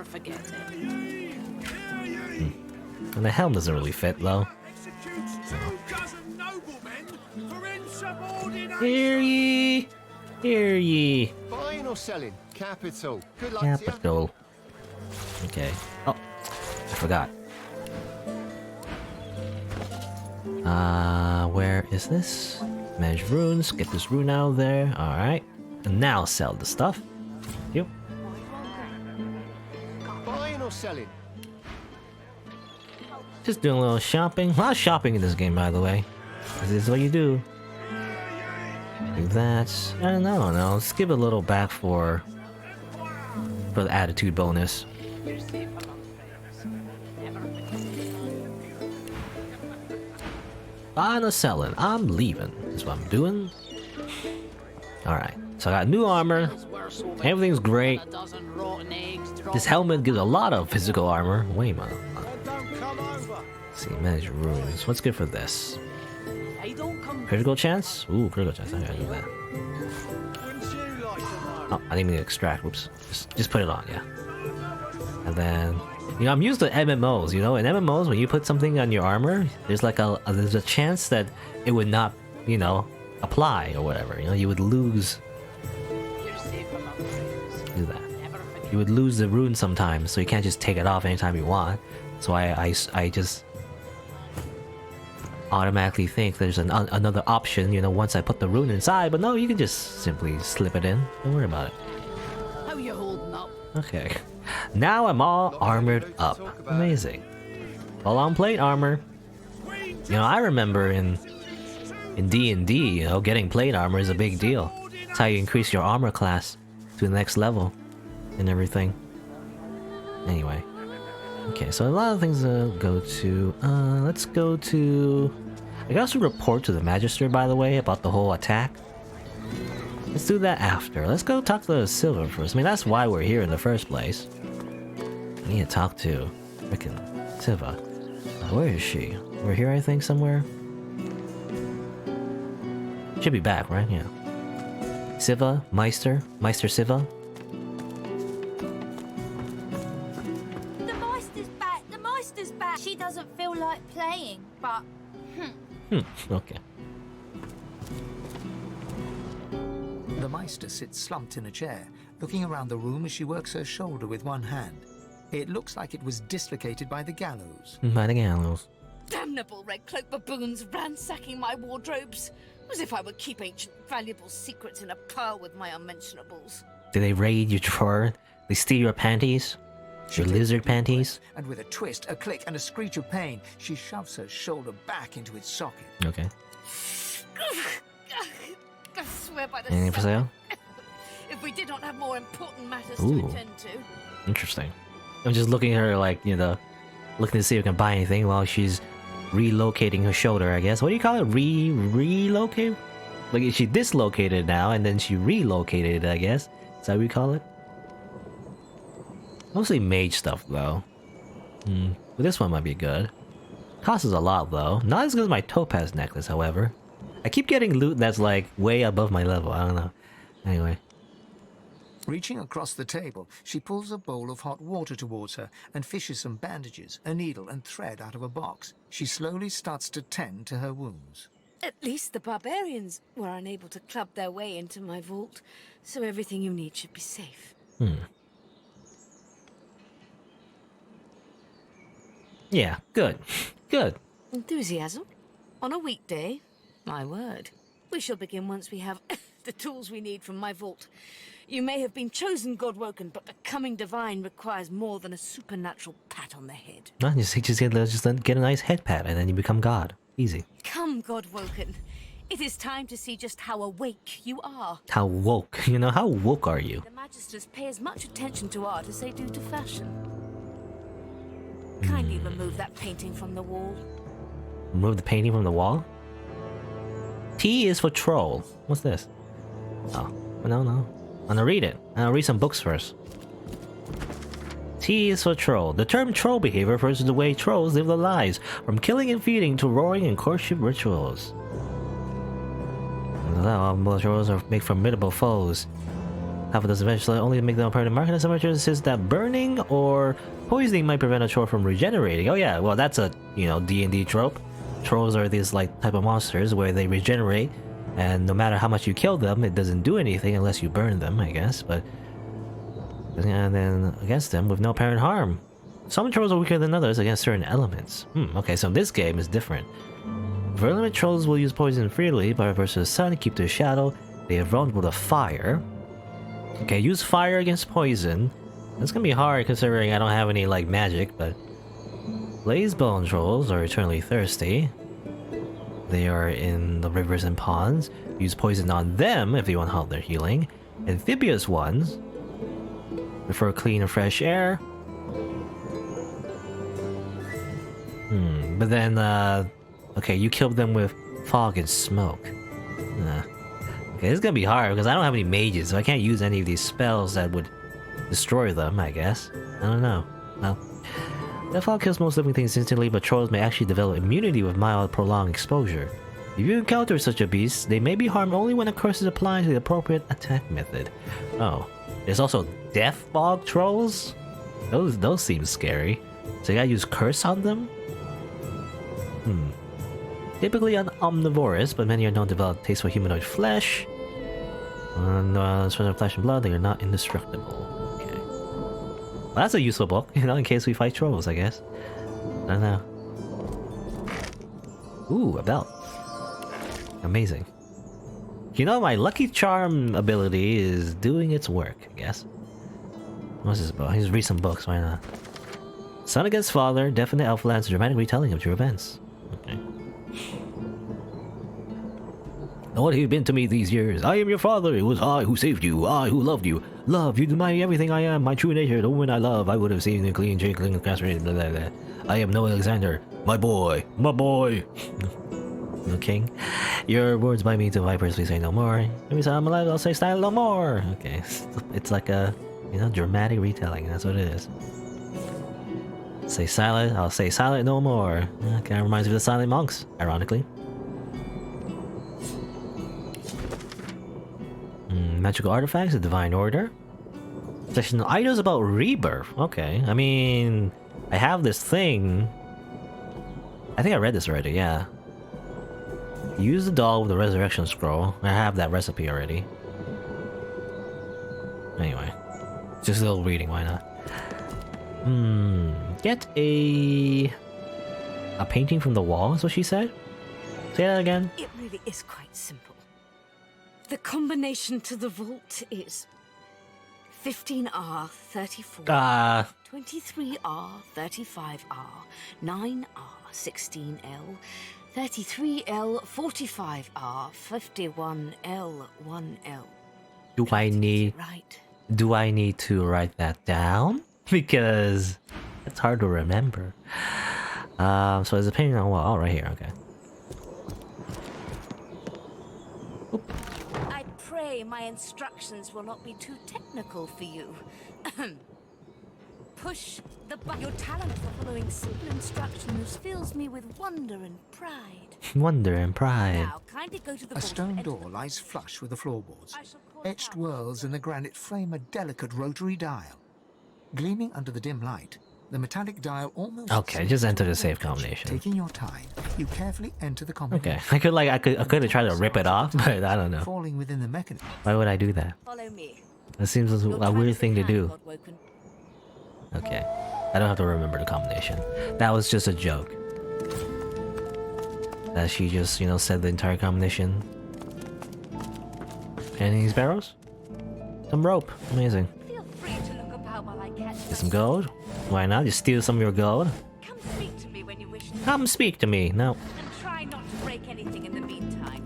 And the helm doesn't really fit, though. So. Hear ye! Hear ye! Buying or selling? Capital. Good luck Capital. Okay. Oh, I forgot. Where is this? Manage runes. Get this rune out of there. Alright. And now sell the stuff. Yep. Buying or selling? Just doing a little shopping. A lot of shopping in this game, by the way. This is what you do. Do that. I don't know. Let's give a little back for the attitude bonus. Buying or selling. I'm leaving. Is what I'm doing. Alright. So I got new armor. Everything's great. This helmet gives a lot of physical armor. Wait a minute. Let's see, manage runes. What's good for this? Critical chance? Ooh, critical chance. I gotta do that. Oh, I didn't mean to extract. Whoops. Just put it on, yeah. And then, you know, I'm used to MMOs. You know, in MMOs, when you put something on your armor, there's like there's a chance that it would not, you know, apply or whatever. You know, you would lose. Do that. You would lose the rune sometimes, so you can't just take it off anytime you want. So I just automatically think there's another option, you know, once I put the rune inside, but no, you can just simply slip it in. Don't worry about it. How you holding up? Okay. Now I'm all armored up. Amazing. Full-on plate armor. You know, I remember in D&D, you know, getting plate armor is a big deal. It's how you increase your armor class to the next level and everything. Anyway. Okay, so a lot of things to go to. Let's go to... I can also report to the magister, by the way, about the whole attack. Let's do that after. Let's go talk to Silver first. I mean, that's why we're here in the first place. I need to talk to frickin' Siva. Where is she? We're here, I think, somewhere. Should be back, right? Yeah. Siva? Meister Siva? The Meister's back! The Meister's back! She doesn't feel like playing, but... Okay. The Meister sits slumped in a chair, looking around the room as she works her shoulder with one hand. It looks like it was dislocated by the gallows. By the gallows. Damnable red cloak baboons ransacking my wardrobes. As if I would keep ancient valuable secrets in a pile with my unmentionables. Did they raid your drawer? They steal your panties? Your lizard panties? And with a twist, a click, and a screech of pain, she shoves her shoulder back into its socket. Okay. I swear by the Anything for sale? If we did not have more important matters Ooh. to attend to. Interesting. I'm just looking at her like, you know, looking to see if I can buy anything while she's relocating her shoulder, I guess. What do you call it? Relocate? Like, she dislocated now, and then she relocated it, I guess. Is that what we call it? Mostly mage stuff, though. But this one might be good. Costs us a lot, though. Not as good as my topaz necklace, however. I keep getting loot that's, like, way above my level. I don't know. Anyway. Reaching across the table, she pulls a bowl of hot water towards her and fishes some bandages, a needle, and thread out of a box. She slowly starts to tend to her wounds. At least the barbarians were unable to club their way into my vault, so everything you need should be safe. Yeah, good. Good. Enthusiasm? On a weekday? My word. We shall begin once we have the tools we need from my vault. You may have been chosen Godwoken, but becoming divine requires more than a supernatural pat on the head. No, just get a nice head pat and then you become God. Easy. Come, Godwoken. It is time to see just how awake you are. How woke? You know, how woke are you? The magisters pay as much attention to art as they do to fashion. Kindly remove that painting from the wall. Remove the painting from the wall? T is for troll. What's this? Oh, no. I'm gonna read it. I'm gonna read some books first. T is for troll. The term troll behavior refers to the way trolls live their lives, from killing and feeding to roaring and courtship rituals. All trolls are make formidable foes. However, this eventually only make them a permanent market. Some archers insist that burning or poisoning might prevent a troll from regenerating. Oh yeah, well that's a, you know, D&D trope. Trolls are these like type of monsters where they regenerate, and no matter how much you kill them, it doesn't do anything unless you burn them, I guess. But and then against them with no apparent harm. Some trolls are weaker than others against certain elements. Okay, so this game is different. Virulent trolls will use poison freely, but versus the sun, keep their shadow. They are vulnerable to fire. Okay, use fire against poison. That's gonna be hard considering I don't have any like magic, but Blazebone trolls are eternally thirsty. They are in the rivers and ponds. Use poison on them if you want help their healing. Amphibious ones prefer clean and fresh air. But then, okay, you killed them with fog and smoke. Okay, this is gonna be hard because I don't have any mages, so I can't use any of these spells that would destroy them, I guess. I don't know. Well, the fog kills most living things instantly, but trolls may actually develop immunity with mild, prolonged exposure. If you encounter such a beast, they may be harmed only when a curse is applied to the appropriate attack method. Oh, there's also death fog trolls? Those seem scary. So you gotta use curse on them? Typically omnivorous, but many are known to develop taste for humanoid flesh. As for flesh and blood, they are not indestructible. Okay. Well, that's a useful book, you know, in case we fight trolls, I guess. I don't know. Ooh, a belt. Amazing. You know, my Lucky Charm ability is doing its work, I guess. What's this about? He's read some books, why not? Son against father, definite Elfland's dramatic retelling of true events. Okay. What have you been to me these years? I am your father. It was I who saved you. I who loved you. Love, you deny everything I am. My true nature, the woman I love. I would have saved you clean, clean, castrated, blah, blah, blah. I am no Alexander. My boy. My boy. No king. Your words bind me to vipers. Please say no more. Every time I'm alive, I'll say style no more. Okay. It's like a, you know, dramatic retelling. That's what it is. Say silent. I'll say silent no more. Kind of reminds me of the silent monks, ironically. Magical artifacts, a divine order. Section items about rebirth. Okay, I mean, I have this thing. I think I read this already. Yeah. Use the doll with the resurrection scroll. I have that recipe already. Anyway, just a little reading. Why not? Get a painting from the wall. Is what she said. Say that again. It really is quite simple. The combination to the vault is 15R 34, 23R 35R, 9R 16L, 33L 45R, 51L 1L. Do I need to write that down? Because it's hard to remember. So there's a painting on the wall. Oh, right here. Okay. Oop. I pray my instructions will not be too technical for you. Push the button. Your talent for following simple instructions fills me with wonder and pride. Wonder and pride. Now, kindly go to the A stone door lies flush with the floorboards. Etched whorls in the granite frame a delicate rotary dial. Gleaming under the dim light, the metallic dial almost... Okay, just enter the safe combination. Taking your time, you carefully enter the combination. Okay, I could have tried to rip it off, but I don't know. Falling within the mechanism. Why would I do that? Follow me. That seems a weird thing to do. Okay, I don't have to remember the combination. That was just a joke. That she just, you know, said the entire combination. Any sparrows? Some rope. Amazing. Feel free to look about while I catch Get some gold. Why not? Just steal some of your gold. Come speak to me when you wish to. Come speak to me. No. And try not to break anything in the meantime.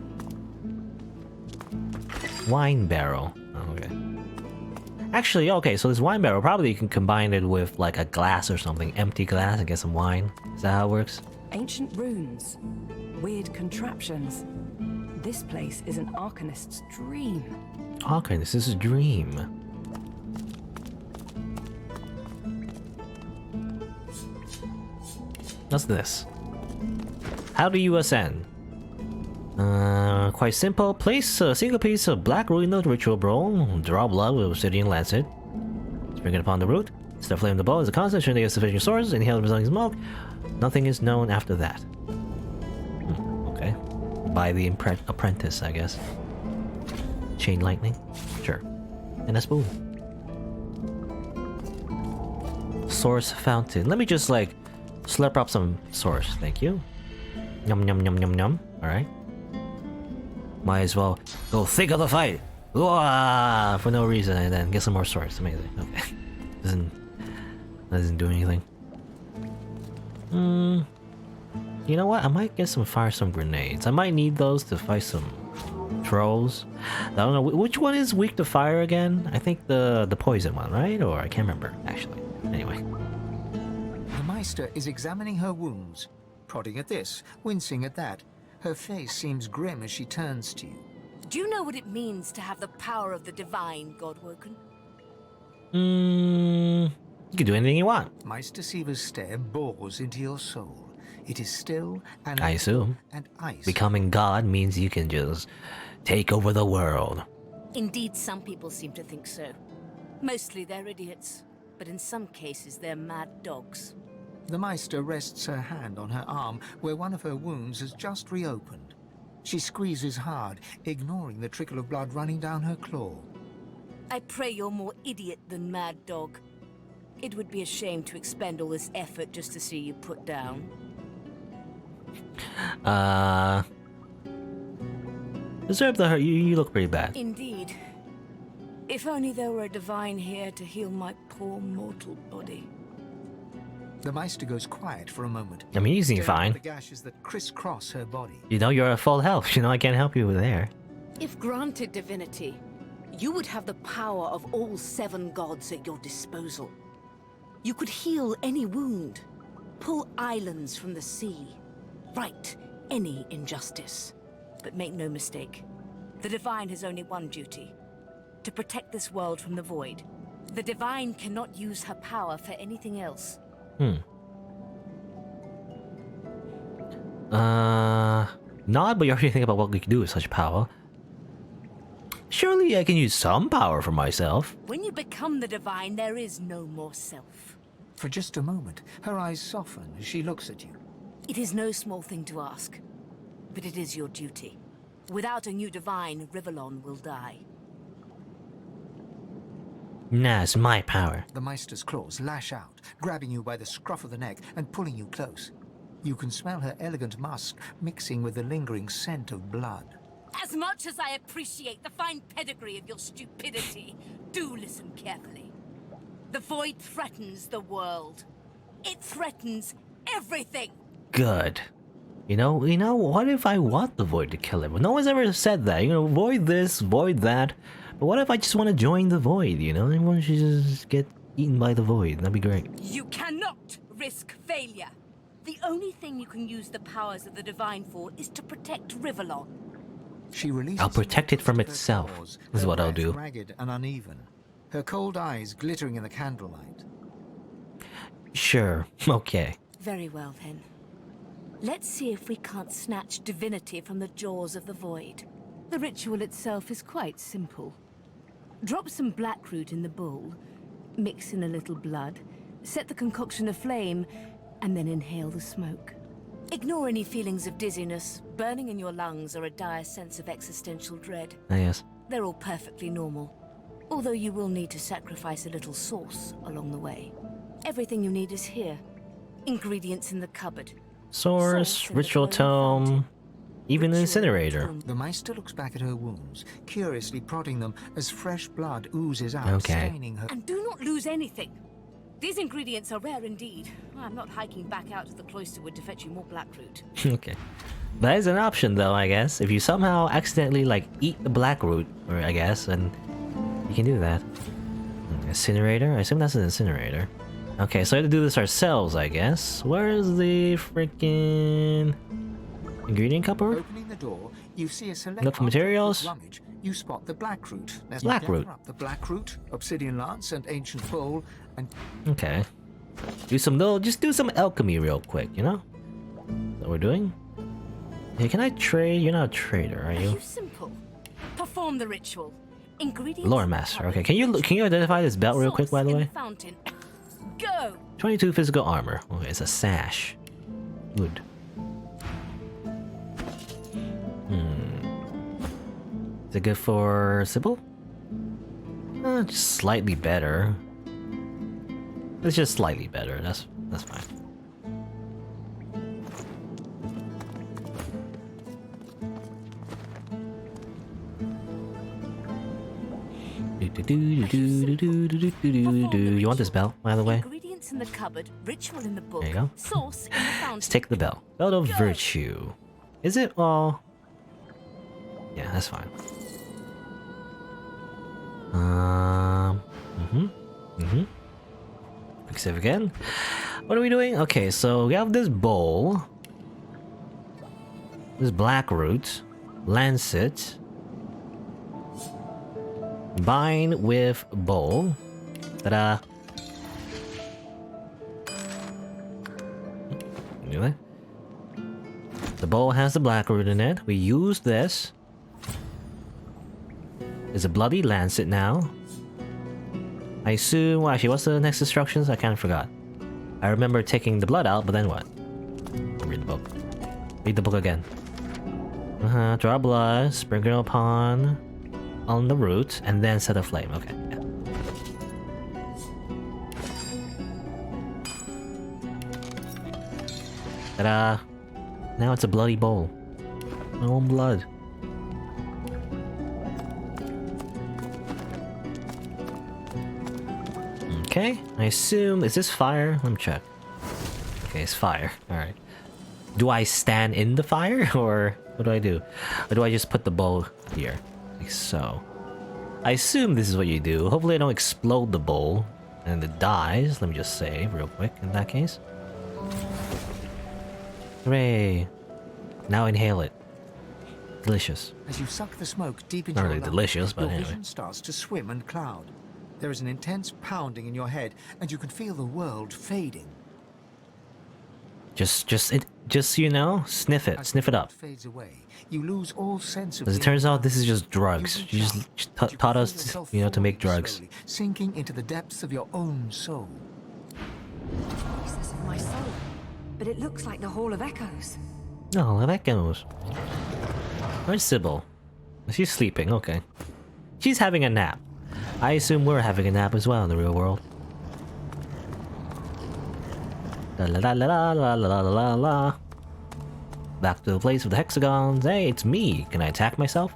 Wine barrel. Oh, okay. Actually, okay, so this wine barrel, probably you can combine it with like a glass or something. Empty glass and get some wine. Is that how it works? Ancient runes. Weird contraptions. This place is an arcanist's dream. Okay, this is a dream. What's this? How do you ascend? Quite simple. Place a single piece of black root in the ritual bowl. Draw blood with obsidian lancet. Spring it upon the root. Set a flame in the bowl as a constant. Sure they get sufficient sources. Inhale the resulting smoke. Nothing is known after that. Okay. By the apprentice, I guess. Chain lightning? Sure. And a spoon. Source fountain. Let me just like slurp up some source. Thank you. Yum yum yum yum yum. Alright. Might as well go think of the fight. Wah! For no reason and then get some more source. Amazing. Okay. Doesn't do anything. You know what? I might get some grenades. I might need those to fight some trolls. I don't know which one is weak to fire again. I think the poison one, right? Or I can't remember actually. Anyway. The Meister is examining her wounds, prodding at this, wincing at that. Her face seems grim as she turns to you. Do you know what it means to have the power of the divine, Godwoken? You can do anything you want. Meister Siever's stare bores into your soul. It is still and I assume. And ice. Becoming God means you can just take over the world. Indeed, some people seem to think so. Mostly they're idiots, but in some cases they're mad dogs. The Meister rests her hand on her arm, where one of her wounds has just reopened. She squeezes hard, ignoring the trickle of blood running down her claw. I pray you're more idiot than mad dog. It would be a shame to expend all this effort just to see you put down. Deserve the hurt. You look pretty bad. Indeed. If only there were a divine here to heal my poor mortal body. The Meister goes quiet for a moment. I mean, you seem fine. The gashes that crisscross her body. You know you're at full health. You know I can't help you there. If granted divinity, you would have the power of all 7 gods at your disposal. You could heal any wound, pull islands from the sea, right any injustice. But make no mistake, the divine has only one duty: to protect this world from the void. The divine cannot use her power for anything else. Not, but you already think about what we can do with such power. Surely I can use some power for myself. When you become the divine, there is no more self. For just a moment, her eyes soften as she looks at you. It is no small thing to ask, but it is your duty. Without a new divine, Rivellon will die. Nah, it's my power. The Meister's claws lash out, grabbing you by the scruff of the neck and pulling you close. You can smell her elegant musk mixing with the lingering scent of blood. As much as I appreciate the fine pedigree of your stupidity, do listen carefully. The void threatens the world. It threatens everything. Good. You know, what if I want the void to kill him? No one's ever said that. You know, void this, void that. But what if I just want to join the void, you know? Everyone should just get eaten by the void. That'd be great. You cannot risk failure. The only thing you can use the powers of the divine for is to protect Rivellon. She releases. I'll protect it from itself. Is what I'll do. Ragged and uneven, her cold eyes glittering in the candlelight. Sure. Okay. Very well then. Let's see if we can't snatch divinity from the jaws of the void. The ritual itself is quite simple. Drop some blackroot in the bowl, mix in a little blood, set the concoction aflame, and then inhale the smoke. Ignore any feelings of dizziness, burning in your lungs, or a dire sense of existential dread. Yes. They're all perfectly normal, although you will need to sacrifice a little sauce along the way. Everything you need is here. Ingredients in the cupboard. Source, ritual tome, Even an Ritual incinerator. The Meister looks back at her wounds, curiously prodding them as fresh blood oozes out, Okay. staining her. And do not lose anything. These ingredients are rare indeed. I'm not hiking back out to the cloisterwood to fetch you more blackroot. Okay. That is an option though, I guess. If you somehow accidentally like eat the blackroot, or I guess, and you can do that. Incinerator? I assume that's an incinerator. Okay, so we have to do this ourselves, I guess. Where's the freaking ingredient cupboard? Opening the door, you see a select Look for materials. rummage. You spot the blackroot. Let's Blackroot. gather up the blackroot, obsidian lance, and ancient bowl, and Okay. Just do some alchemy real quick, you know? That's what we're doing? Hey, can I trade? You're not a trader, are Are you? you simple? Perform the ritual. Ingredients. Lore master. Okay, can you identify this belt real quick, by the Source in way? Fountain. Go. 22 physical armor. Okay, it's a sash. Good. Is it good for Sybil? Just slightly better. It's just slightly better. That's fine. You want this belt, by the way? Ingredients in the cupboard. Ritual in the book. There you go. Source in the fountain. Let's take the belt. Belt of Virtue. Is it? Well... Yeah, that's fine. Quick save again. What are we doing? Okay, so we have this bowl. This blackroot. Lancet. Combine with bowl. Ta-da! Do that. The bowl has the blackroot in it. We use this. There's a bloody lancet now. I assume... Well, actually, what's the next instructions? I kind of forgot. I remember taking the blood out, but then what? Read the book. Read the book again. Draw blood, sprinkle upon... on the root, and then set a flame. Okay, yeah. Ta-da! Now it's a bloody bowl. My own blood. Okay, I assume... Is this fire? Let me check. Okay, it's fire. Alright. Do I stand in the fire? Or what do I do? Or do I just put the bowl here? Like so. I assume this is what you do. Hopefully I don't explode the bowl and it dies. Let me just save real quick in that case. Hooray! Now inhale it. Delicious. as you suck the smoke deep into Not your really lungs, delicious, but your anyway. vision starts to swim and cloud. There is an intense pounding in your head, and you can feel the world fading. Just you know, sniff it As up. the world fades away, you lose all sense of. As it turns out, this is just drugs. You just taught us, you know, to make drugs. Slowly, sinking into the depths of your own soul. Voices of my soul. But it looks like the Hall of Echoes. Oh, that goes. Where's Sybil? She's sleeping. Okay, she's having a nap. I assume we're having a nap as well in the real world. La la la la la la la la la. Back to the place with the hexagons. Hey, it's me. Can I attack myself?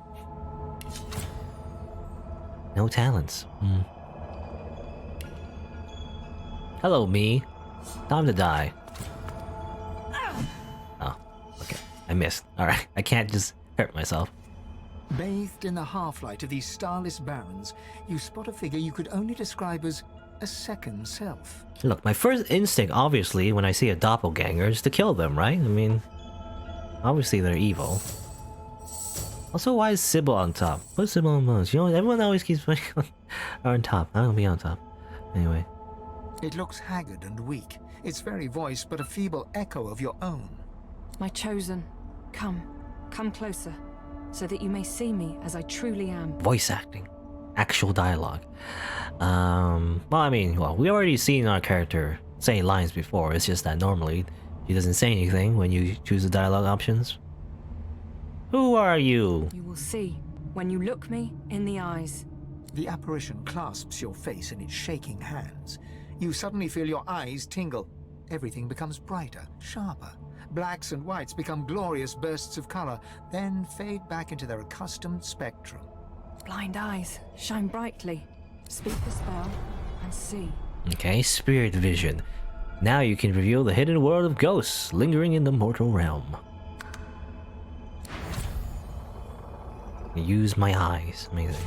No talents. Hello, me. Time to die. Oh, okay. I missed. Alright, I can't just hurt myself. Bathed in the half-light of these starless barrens, you spot a figure you could only describe as a second self. Look, my first instinct, obviously, when I see a doppelganger, is to kill them, right? I mean, obviously they're evil. Also, why is Sybil on top? Put Sybil on most. You know, everyone always keeps putting on top. I don't be on top. Anyway. It looks haggard and weak, its very voice but a feeble echo of your own. My chosen, come closer, so that you may see me as I truly am. Voice acting. Actual dialogue. Well, I mean, we already seen our character say lines before. It's just that normally he doesn't say anything when you choose the dialogue options. Who are you? You will see when you look me in the eyes. The apparition clasps your face in its shaking hands. You suddenly feel your eyes tingle. Everything becomes brighter, sharper. Blacks and whites become glorious bursts of color, then fade back into their accustomed spectrum. Blind eyes, shine brightly. Speak the spell and see. Okay, spirit vision. Now you can reveal the hidden world of ghosts lingering in the mortal realm. Use my eyes. Amazing.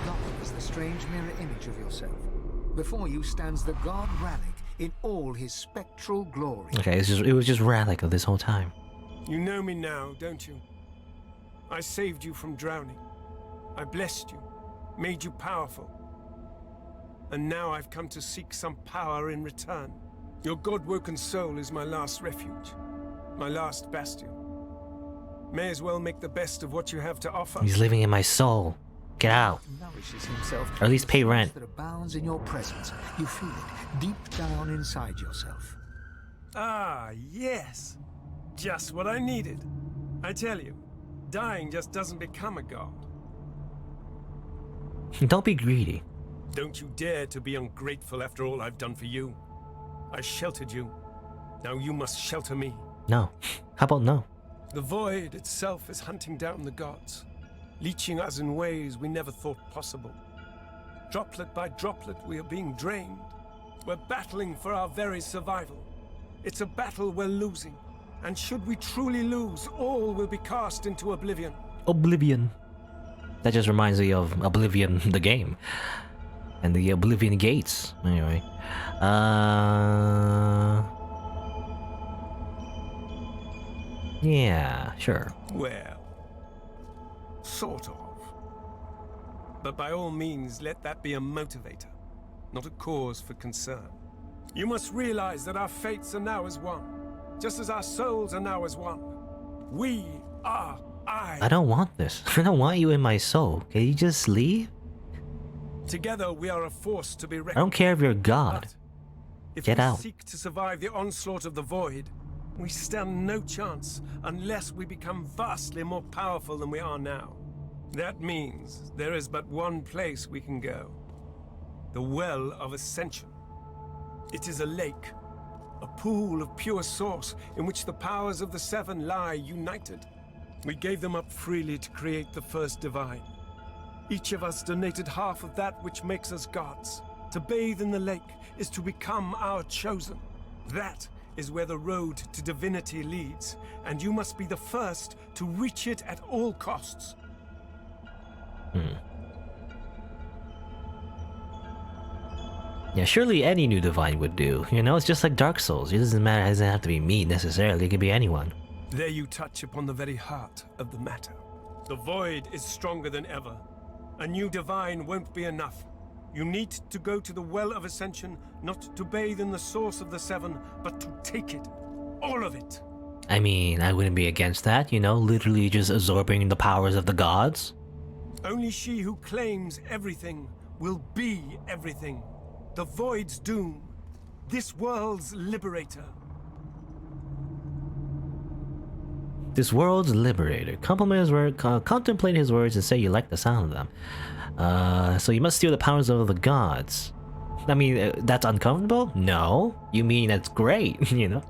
God is the strange mirror image of yourself. Before you stands the god Rallic in all his spectral glory. Okay, it was just Rallic this whole time. You know me now, don't you? I saved you from drowning. I blessed you, made you powerful. And now I've come to seek some power in return. Your god-woken soul is my last refuge, my last bastion. May as well make the best of what you have to offer. He's living in my soul. Get out. Nourishes himself or at least pay rent. that abounds in your presence. You feel it deep down inside yourself. Ah, yes. Just what I needed. I tell you, dying just doesn't become a god. Don't be greedy. Don't you dare to be ungrateful after all I've done for you. I sheltered you. Now you must shelter me. No. How about no? The void itself is hunting down the gods, leeching us in ways we never thought possible. Droplet by droplet, we are being drained. We're battling for our very survival. It's a battle we're losing. And should we truly lose, all will be cast into oblivion. Oblivion. That just reminds me of Oblivion, the game. And the Oblivion Gates. Anyway. Yeah, sure. Well, sort of. But by all means, let that be a motivator, not a cause for concern. You must realize that our fates are now as one, just as our souls are now as one. We are I don't want this. I don't want you in my soul. Can you just leave? Together we are a force to be reckoned. I don't care if you're God. If Get we out. seek to survive the onslaught of the void, we stand no chance unless we become vastly more powerful than we are now. That means there is but one place we can go. The Well of Ascension. It is a lake, a pool of pure source in which the powers of the Seven lie united. We gave them up freely to create the first divine. Each of us donated half of that which makes us gods. To bathe in the lake is to become our chosen. That is where the road to divinity leads, and you must be the first to reach it at all costs. Yeah, surely any new divine would do. You know, it's just like Dark Souls. It doesn't matter, it doesn't have to be me necessarily, it could be anyone. There you touch upon the very heart of the matter. The void is stronger than ever. A new divine won't be enough. You need to go to the Well of Ascension, not to bathe in the source of the Seven, but to take it. All of it. I mean, I wouldn't be against that, you know, literally just absorbing the powers of the gods. Only she who claims everything will be everything. The void's doom. This world's liberator. This world's liberator. Contemplate his words and say you like the sound of them. So you must steal the powers of the gods. I mean, that's uncomfortable? No. You mean that's great, you know?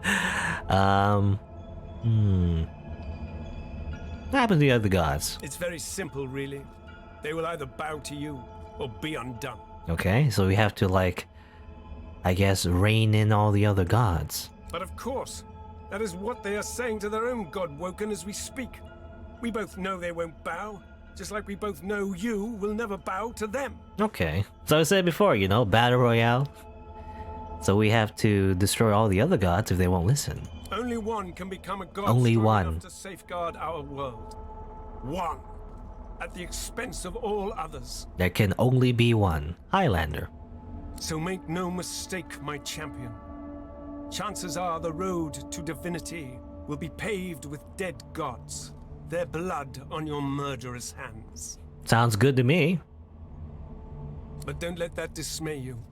What happened to the other gods? It's very simple, really. They will either bow to you or be undone. Okay, so we have to, like, I guess, rein in all the other gods. But of course, that is what they are saying to their own God-woken as we speak. We both know they won't bow, just like we both know you will never bow to them. Okay, so I said before, you know, Battle Royale. So we have to destroy all the other gods if they won't listen. Only one can become a god Only strong one. enough to safeguard our world. One. At the expense of all others. There can only be one. Highlander. So make no mistake, my champion. Chances are the road to divinity will be paved with dead gods. Their blood on your murderous hands. Sounds good to me. But don't let that dismay you.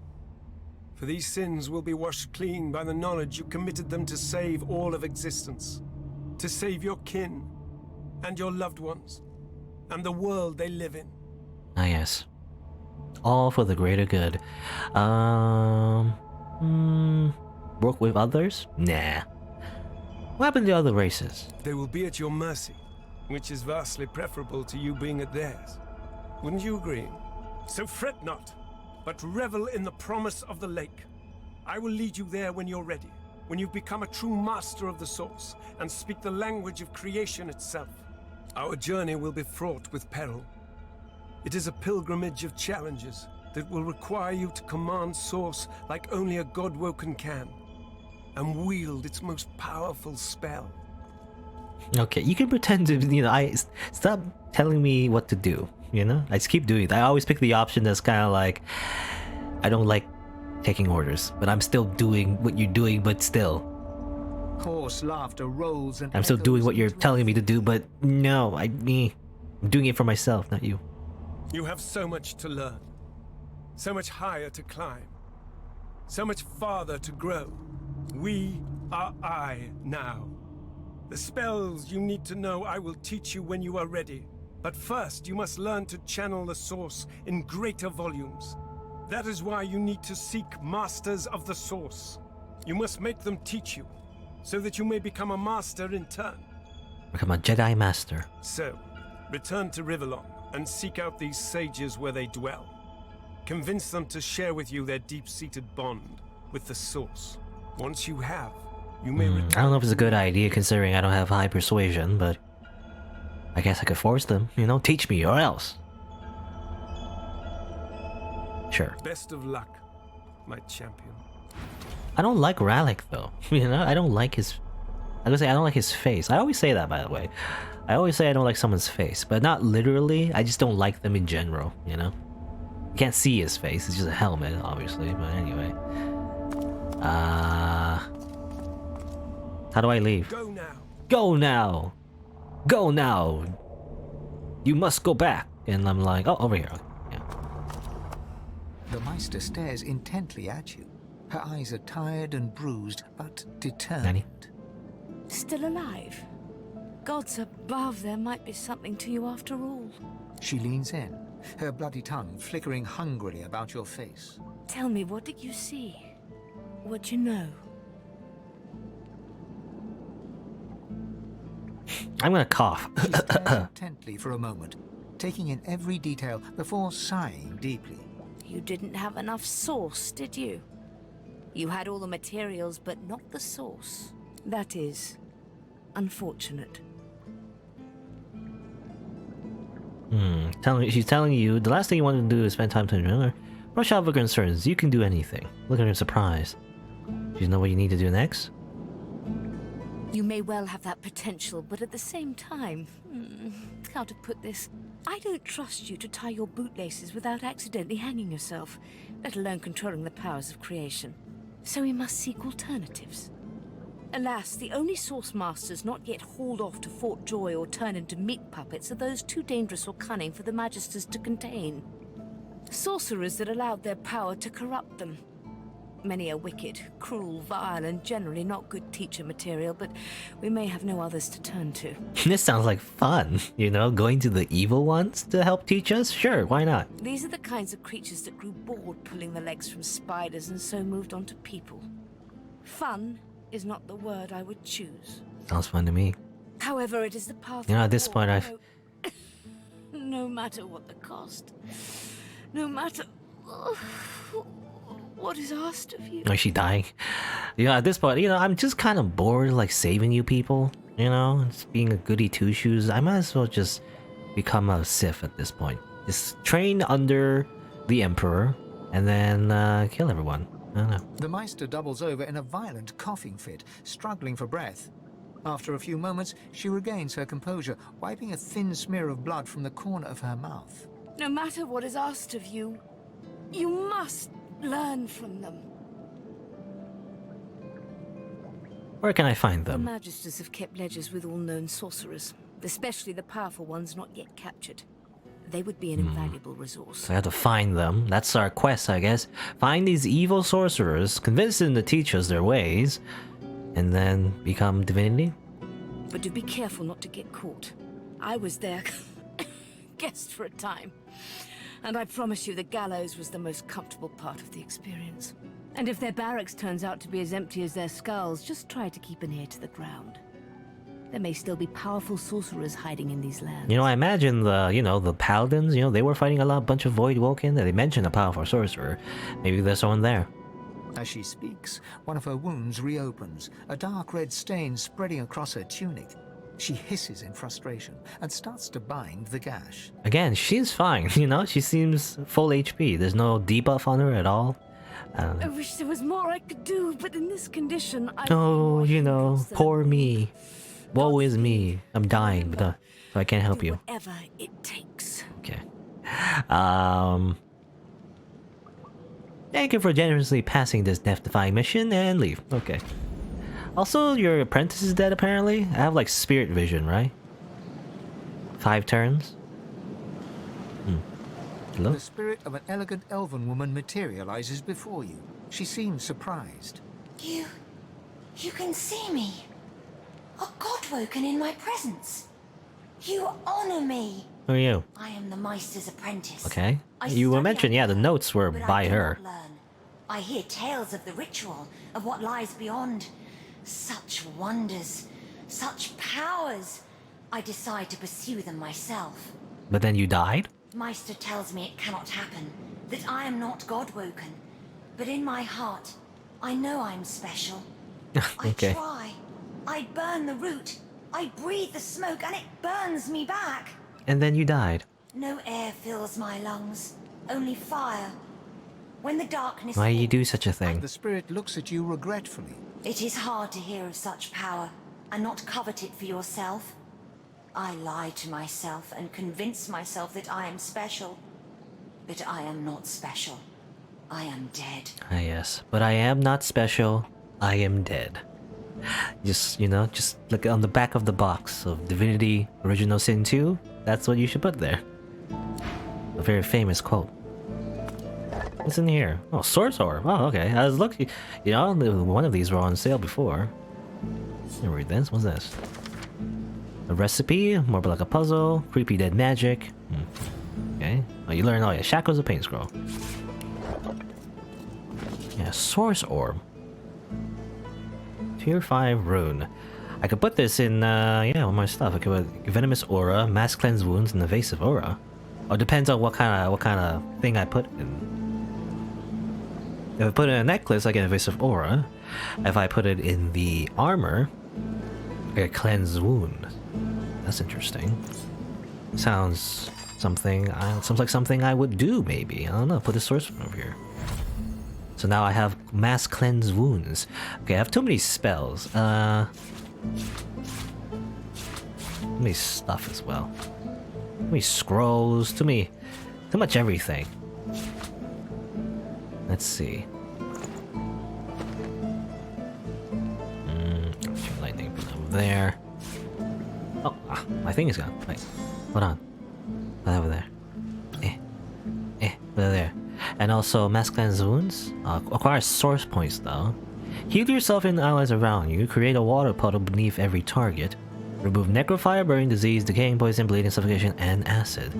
For these sins will be washed clean by the knowledge you committed them to save all of existence. To save your kin and your loved ones. And the world they live in. Ah, yes. All for the greater good. Work with others? Nah. What happened to other races? They will be at your mercy, which is vastly preferable to you being at theirs. Wouldn't you agree? So fret not, but revel in the promise of the lake. I will lead you there when you're ready, when you've become a true master of the Source, and speak the language of creation itself. Our journey will be fraught with peril. It is a pilgrimage of challenges that will require you to command Source like only a God-woken can, and wield its most powerful spell. Okay, you can pretend to, stop telling me what to do, I just keep doing it. I always pick the option that's kind of like, I don't like taking orders, but I'm still doing what you're doing, but still. Coarse laughter rolls and I'm still doing what you're telling me to do, but no, I'm doing it for myself, not you. You have so much to learn, so much higher to climb, so much farther to grow. We are I now. The spells you need to know I will teach you when you are ready. But first, you must learn to channel the Source in greater volumes. That is why you need to seek Masters of the Source. You must make them teach you, so that you may become a master in turn. Become a Jedi Master. So, return to Rivellon and seek out these sages where they dwell. Convince them to share with you their deep-seated bond with the Source. Once you have, you may return. I don't know if it's a good idea considering I don't have high persuasion, but I guess I could force them, teach me or else. Sure. Best of luck, my champion. I don't like Rallic though. I don't like his. I don't like his face. I always say that, by the way. I always say I don't like someone's face, but not literally. I just don't like them in general. You can't see his face. It's just a helmet, obviously. But anyway. How do I leave? Go now. Go now. Go now. You must go back. And I'm like, oh, over here. Yeah. The Meister stares intently at you. Her eyes are tired and bruised, but determined. Nanny? Still alive? Gods above, there might be something to you after all. She leans in, her bloody tongue flickering hungrily about your face. Tell me, what did you see? What you know? I'm gonna cough. She stares intently for a moment, taking in every detail before sighing deeply. You didn't have enough Source, did you? You had all the materials, but not the Source. That is unfortunate. She's telling you the last thing you want to do is spend time to her. Brush off her concerns. You can do anything. Look at her surprise. Do you know what you need to do next? You may well have that potential, but at the same time, how to put this? I don't trust you to tie your bootlaces without accidentally hanging yourself, let alone controlling the powers of creation. So we must seek alternatives. Alas, the only Source Masters not yet hauled off to Fort Joy or turned into meat puppets are those too dangerous or cunning for the magisters to contain. Sorcerers that allowed their power to corrupt them. Many are wicked, cruel, vile, and generally not good teacher material, but we may have no others to turn to. This sounds like fun, going to the evil ones to help teach us? Sure, why not? These are the kinds of creatures that grew bored pulling the legs from spiders and so moved on to people. Fun is not the word I would choose. Sounds fun to me. However, it is the path. At this point, I've... No matter what the cost. No matter what is asked of you. Is she dying? At this point, I'm just kind of bored, like, saving you people. Just being a goody two-shoes. I might as well just become a Sith at this point. Just train under the Emperor, and then kill everyone. I don't know. The Meister doubles over in a violent coughing fit, struggling for breath. After a few moments, she regains her composure, wiping a thin smear of blood from the corner of her mouth. No matter what is asked of you, you must learn from them. Where can I find them? The magisters have kept ledgers with all known sorcerers, especially the powerful ones not yet captured. They would be an invaluable resource. So I have to find them. That's our quest, I guess. Find these evil sorcerers, convince them to teach us their ways, and then become Divinity? But do be careful not to get caught. I was their guest for a time, and I promise you the gallows was the most comfortable part of the experience. And if their barracks turns out to be as empty as their skulls, just try to keep an ear to the ground. There may still be powerful sorcerers hiding in these lands. You know, I imagine the paladins, they were fighting a bunch of Void Woken. They mentioned a powerful sorcerer. Maybe there's someone there. As she speaks, one of her wounds reopens, a dark red stain spreading across her tunic. She hisses in frustration and starts to bind the gash. Again, she's fine, she seems full HP. There's no debuff on her at all. I wish there was more I could do, but in this condition, Oh, poor me. Woe is me. I'm dying, but so I can't help you. Whatever it takes. Okay. Thank you for generously passing this death-defying mission and leave. Okay. Also, your apprentice is dead apparently. I have like spirit vision, right? 5 turns. Hello? The spirit of an elegant elven woman materializes before you. She seems surprised. You can see me. A god woken in my presence. You honor me. Who are you? I am the Meister's apprentice. Okay. I You were study mentioned, yeah, the alchemy, notes were but by I her. cannot learn. I hear tales of the ritual, of what lies beyond. Such wonders, such powers. I decide to pursue them myself. But then you died? Meister tells me it cannot happen, that I am not God-woken. But in my heart, I know I'm special. Okay. I try. I burn the root. I breathe the smoke and it burns me back. And then you died. No air fills my lungs, only fire. When the darkness Why you do falls, such a thing? The spirit looks at you regretfully. it is hard to hear of such power and not covet it for yourself. I lie to myself and convince myself that I am special. But I am not special. I am dead. Ah, yes. But I am not special. I am dead. Just look on the back of the box of Divinity Original Sin 2. That's what you should put there. A very famous quote. What's in here? Oh, Source Orb. Oh, okay. I was looking. One of these were on sale before. Let me read this. What's this? A recipe, more like a puzzle. Creepy dead magic. Okay. Oh, you learn. Oh yeah, Shackles of Pain Scroll. Yeah, Source Orb. Tier 5 rune. I could put this in, all my stuff. I could put Venomous Aura, Mass Cleanse Wounds, and Evasive Aura. Oh, depends on what kind of thing I put in. If I put it in a necklace, I get Evasive Aura. If I put it in the armor, I get Cleanse Wound. That's interesting. Sounds like something I would do, maybe. I don't know. Put the source over here. So now I have Mass Cleanse Wounds. Okay, I have too many spells. Too many stuff as well. Too many scrolls. Too much everything. Let's see. Lightning over there. Oh, my thing is gone. Wait, hold on. Put that over there. Put it there. And also, Mass Cleanse Wounds. Acquire source points though. Heal yourself and allies around you. Create a water puddle beneath every target. Remove necrofire, burning disease, decaying poison, bleeding, suffocation, and acid.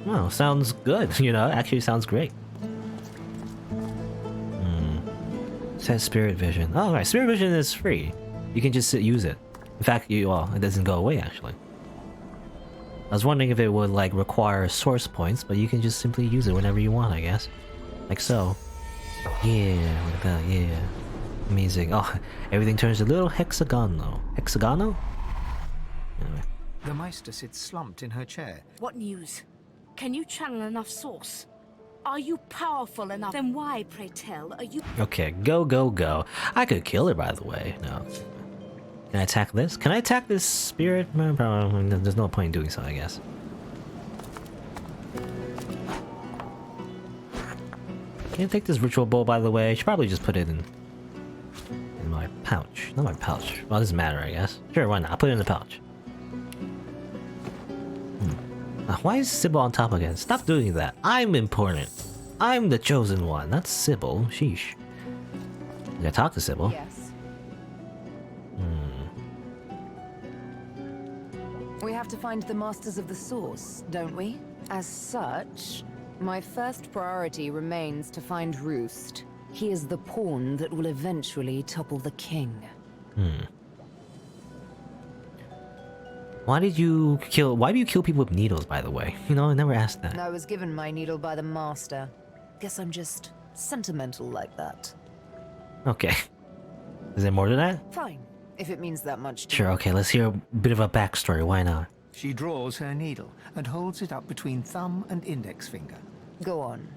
Well, sounds good. Actually sounds great. Set Spirit Vision. Oh, right. Spirit Vision is free. You can just use it. In fact, it doesn't go away actually. I was wondering if it would require source points, but you can just simply use it whenever you want, I guess. Like so. Yeah, look at that, yeah. Amazing. Oh, everything turns a little hexagonal. Hexagonal? Anyway. The Meister sits slumped in her chair. What news? Can you channel enough source? Are you powerful enough? Then why, pray tell, are you... Okay, go. I could kill it, by the way. No. Can I attack this? Can I attack this spirit? Probably. There's no point in doing so, I guess. Can I take this ritual bowl, by the way? I should probably just put it in my pouch. Not my pouch. Well, it doesn't matter, I guess. Sure, why not? I'll put it in the pouch. Why is Sybil on top again? Stop doing that. I'm important. I'm the chosen one, not Sybil. Sheesh. You gotta talk to Sybil. Yes. We have to find the Masters of the Source, don't we? As such, my first priority remains to find Roost. He is the pawn that will eventually topple the king. Why do you kill people with needles, by the way? You know, I never asked that. I was given my needle by the master. Guess I'm just sentimental like that. Okay. Is there more to that? Fine, if it means that much to Sure, you. okay, let's hear a bit of a backstory. Why not? She draws her needle and holds it up between thumb and index finger. Go on.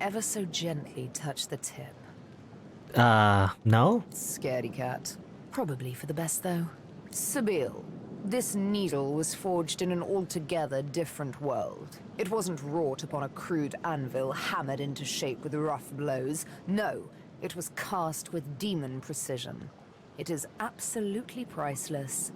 Ever so gently touch the tip. No? Scaredy cat. Probably for the best, though. Sabille, this needle was forged in an altogether different world. It wasn't wrought upon a crude anvil hammered into shape with rough blows. No, it was cast with demon precision. It is absolutely priceless,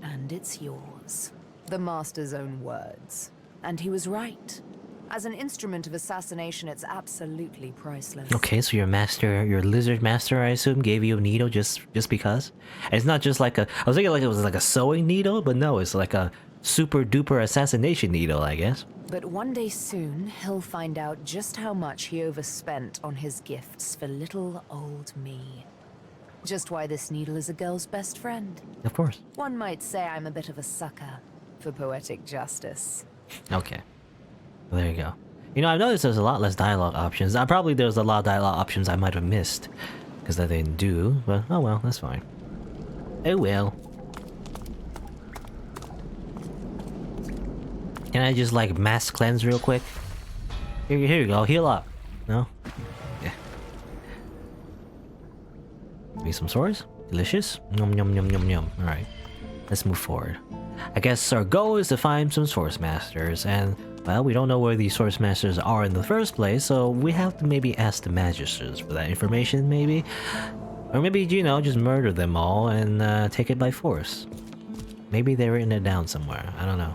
and it's yours. The master's own words. And he was right. As an instrument of assassination, it's absolutely priceless. Okay, so your master, your lizard master, I assume, gave you a needle just because? And it's not just like a... I was thinking like it was like a sewing needle, but no, it's like a super duper assassination needle, I guess. But one day soon, he'll find out just how much he overspent on his gifts for little old me. Just why this needle is a girl's best friend. Of course. One might say I'm a bit of a sucker for poetic justice. Okay. Well, there you go. You know, I've noticed there's a lot less dialogue options. Probably there's a lot of dialogue options I might have missed. Because I didn't do, but oh well, that's fine. Oh well. Can I just like mass cleanse real quick? Here you go, heal up. No? Yeah. Maybe some swords? Delicious? Yum yum yum yum yum. Alright. Let's move forward. I guess our goal is to find some Source Masters, and, well, we don't know where these Source Masters are in the first place, so we have to maybe ask the magisters for that information, maybe? Or maybe, you know, just murder them all and take it by force. Maybe they're written it down somewhere, I don't know.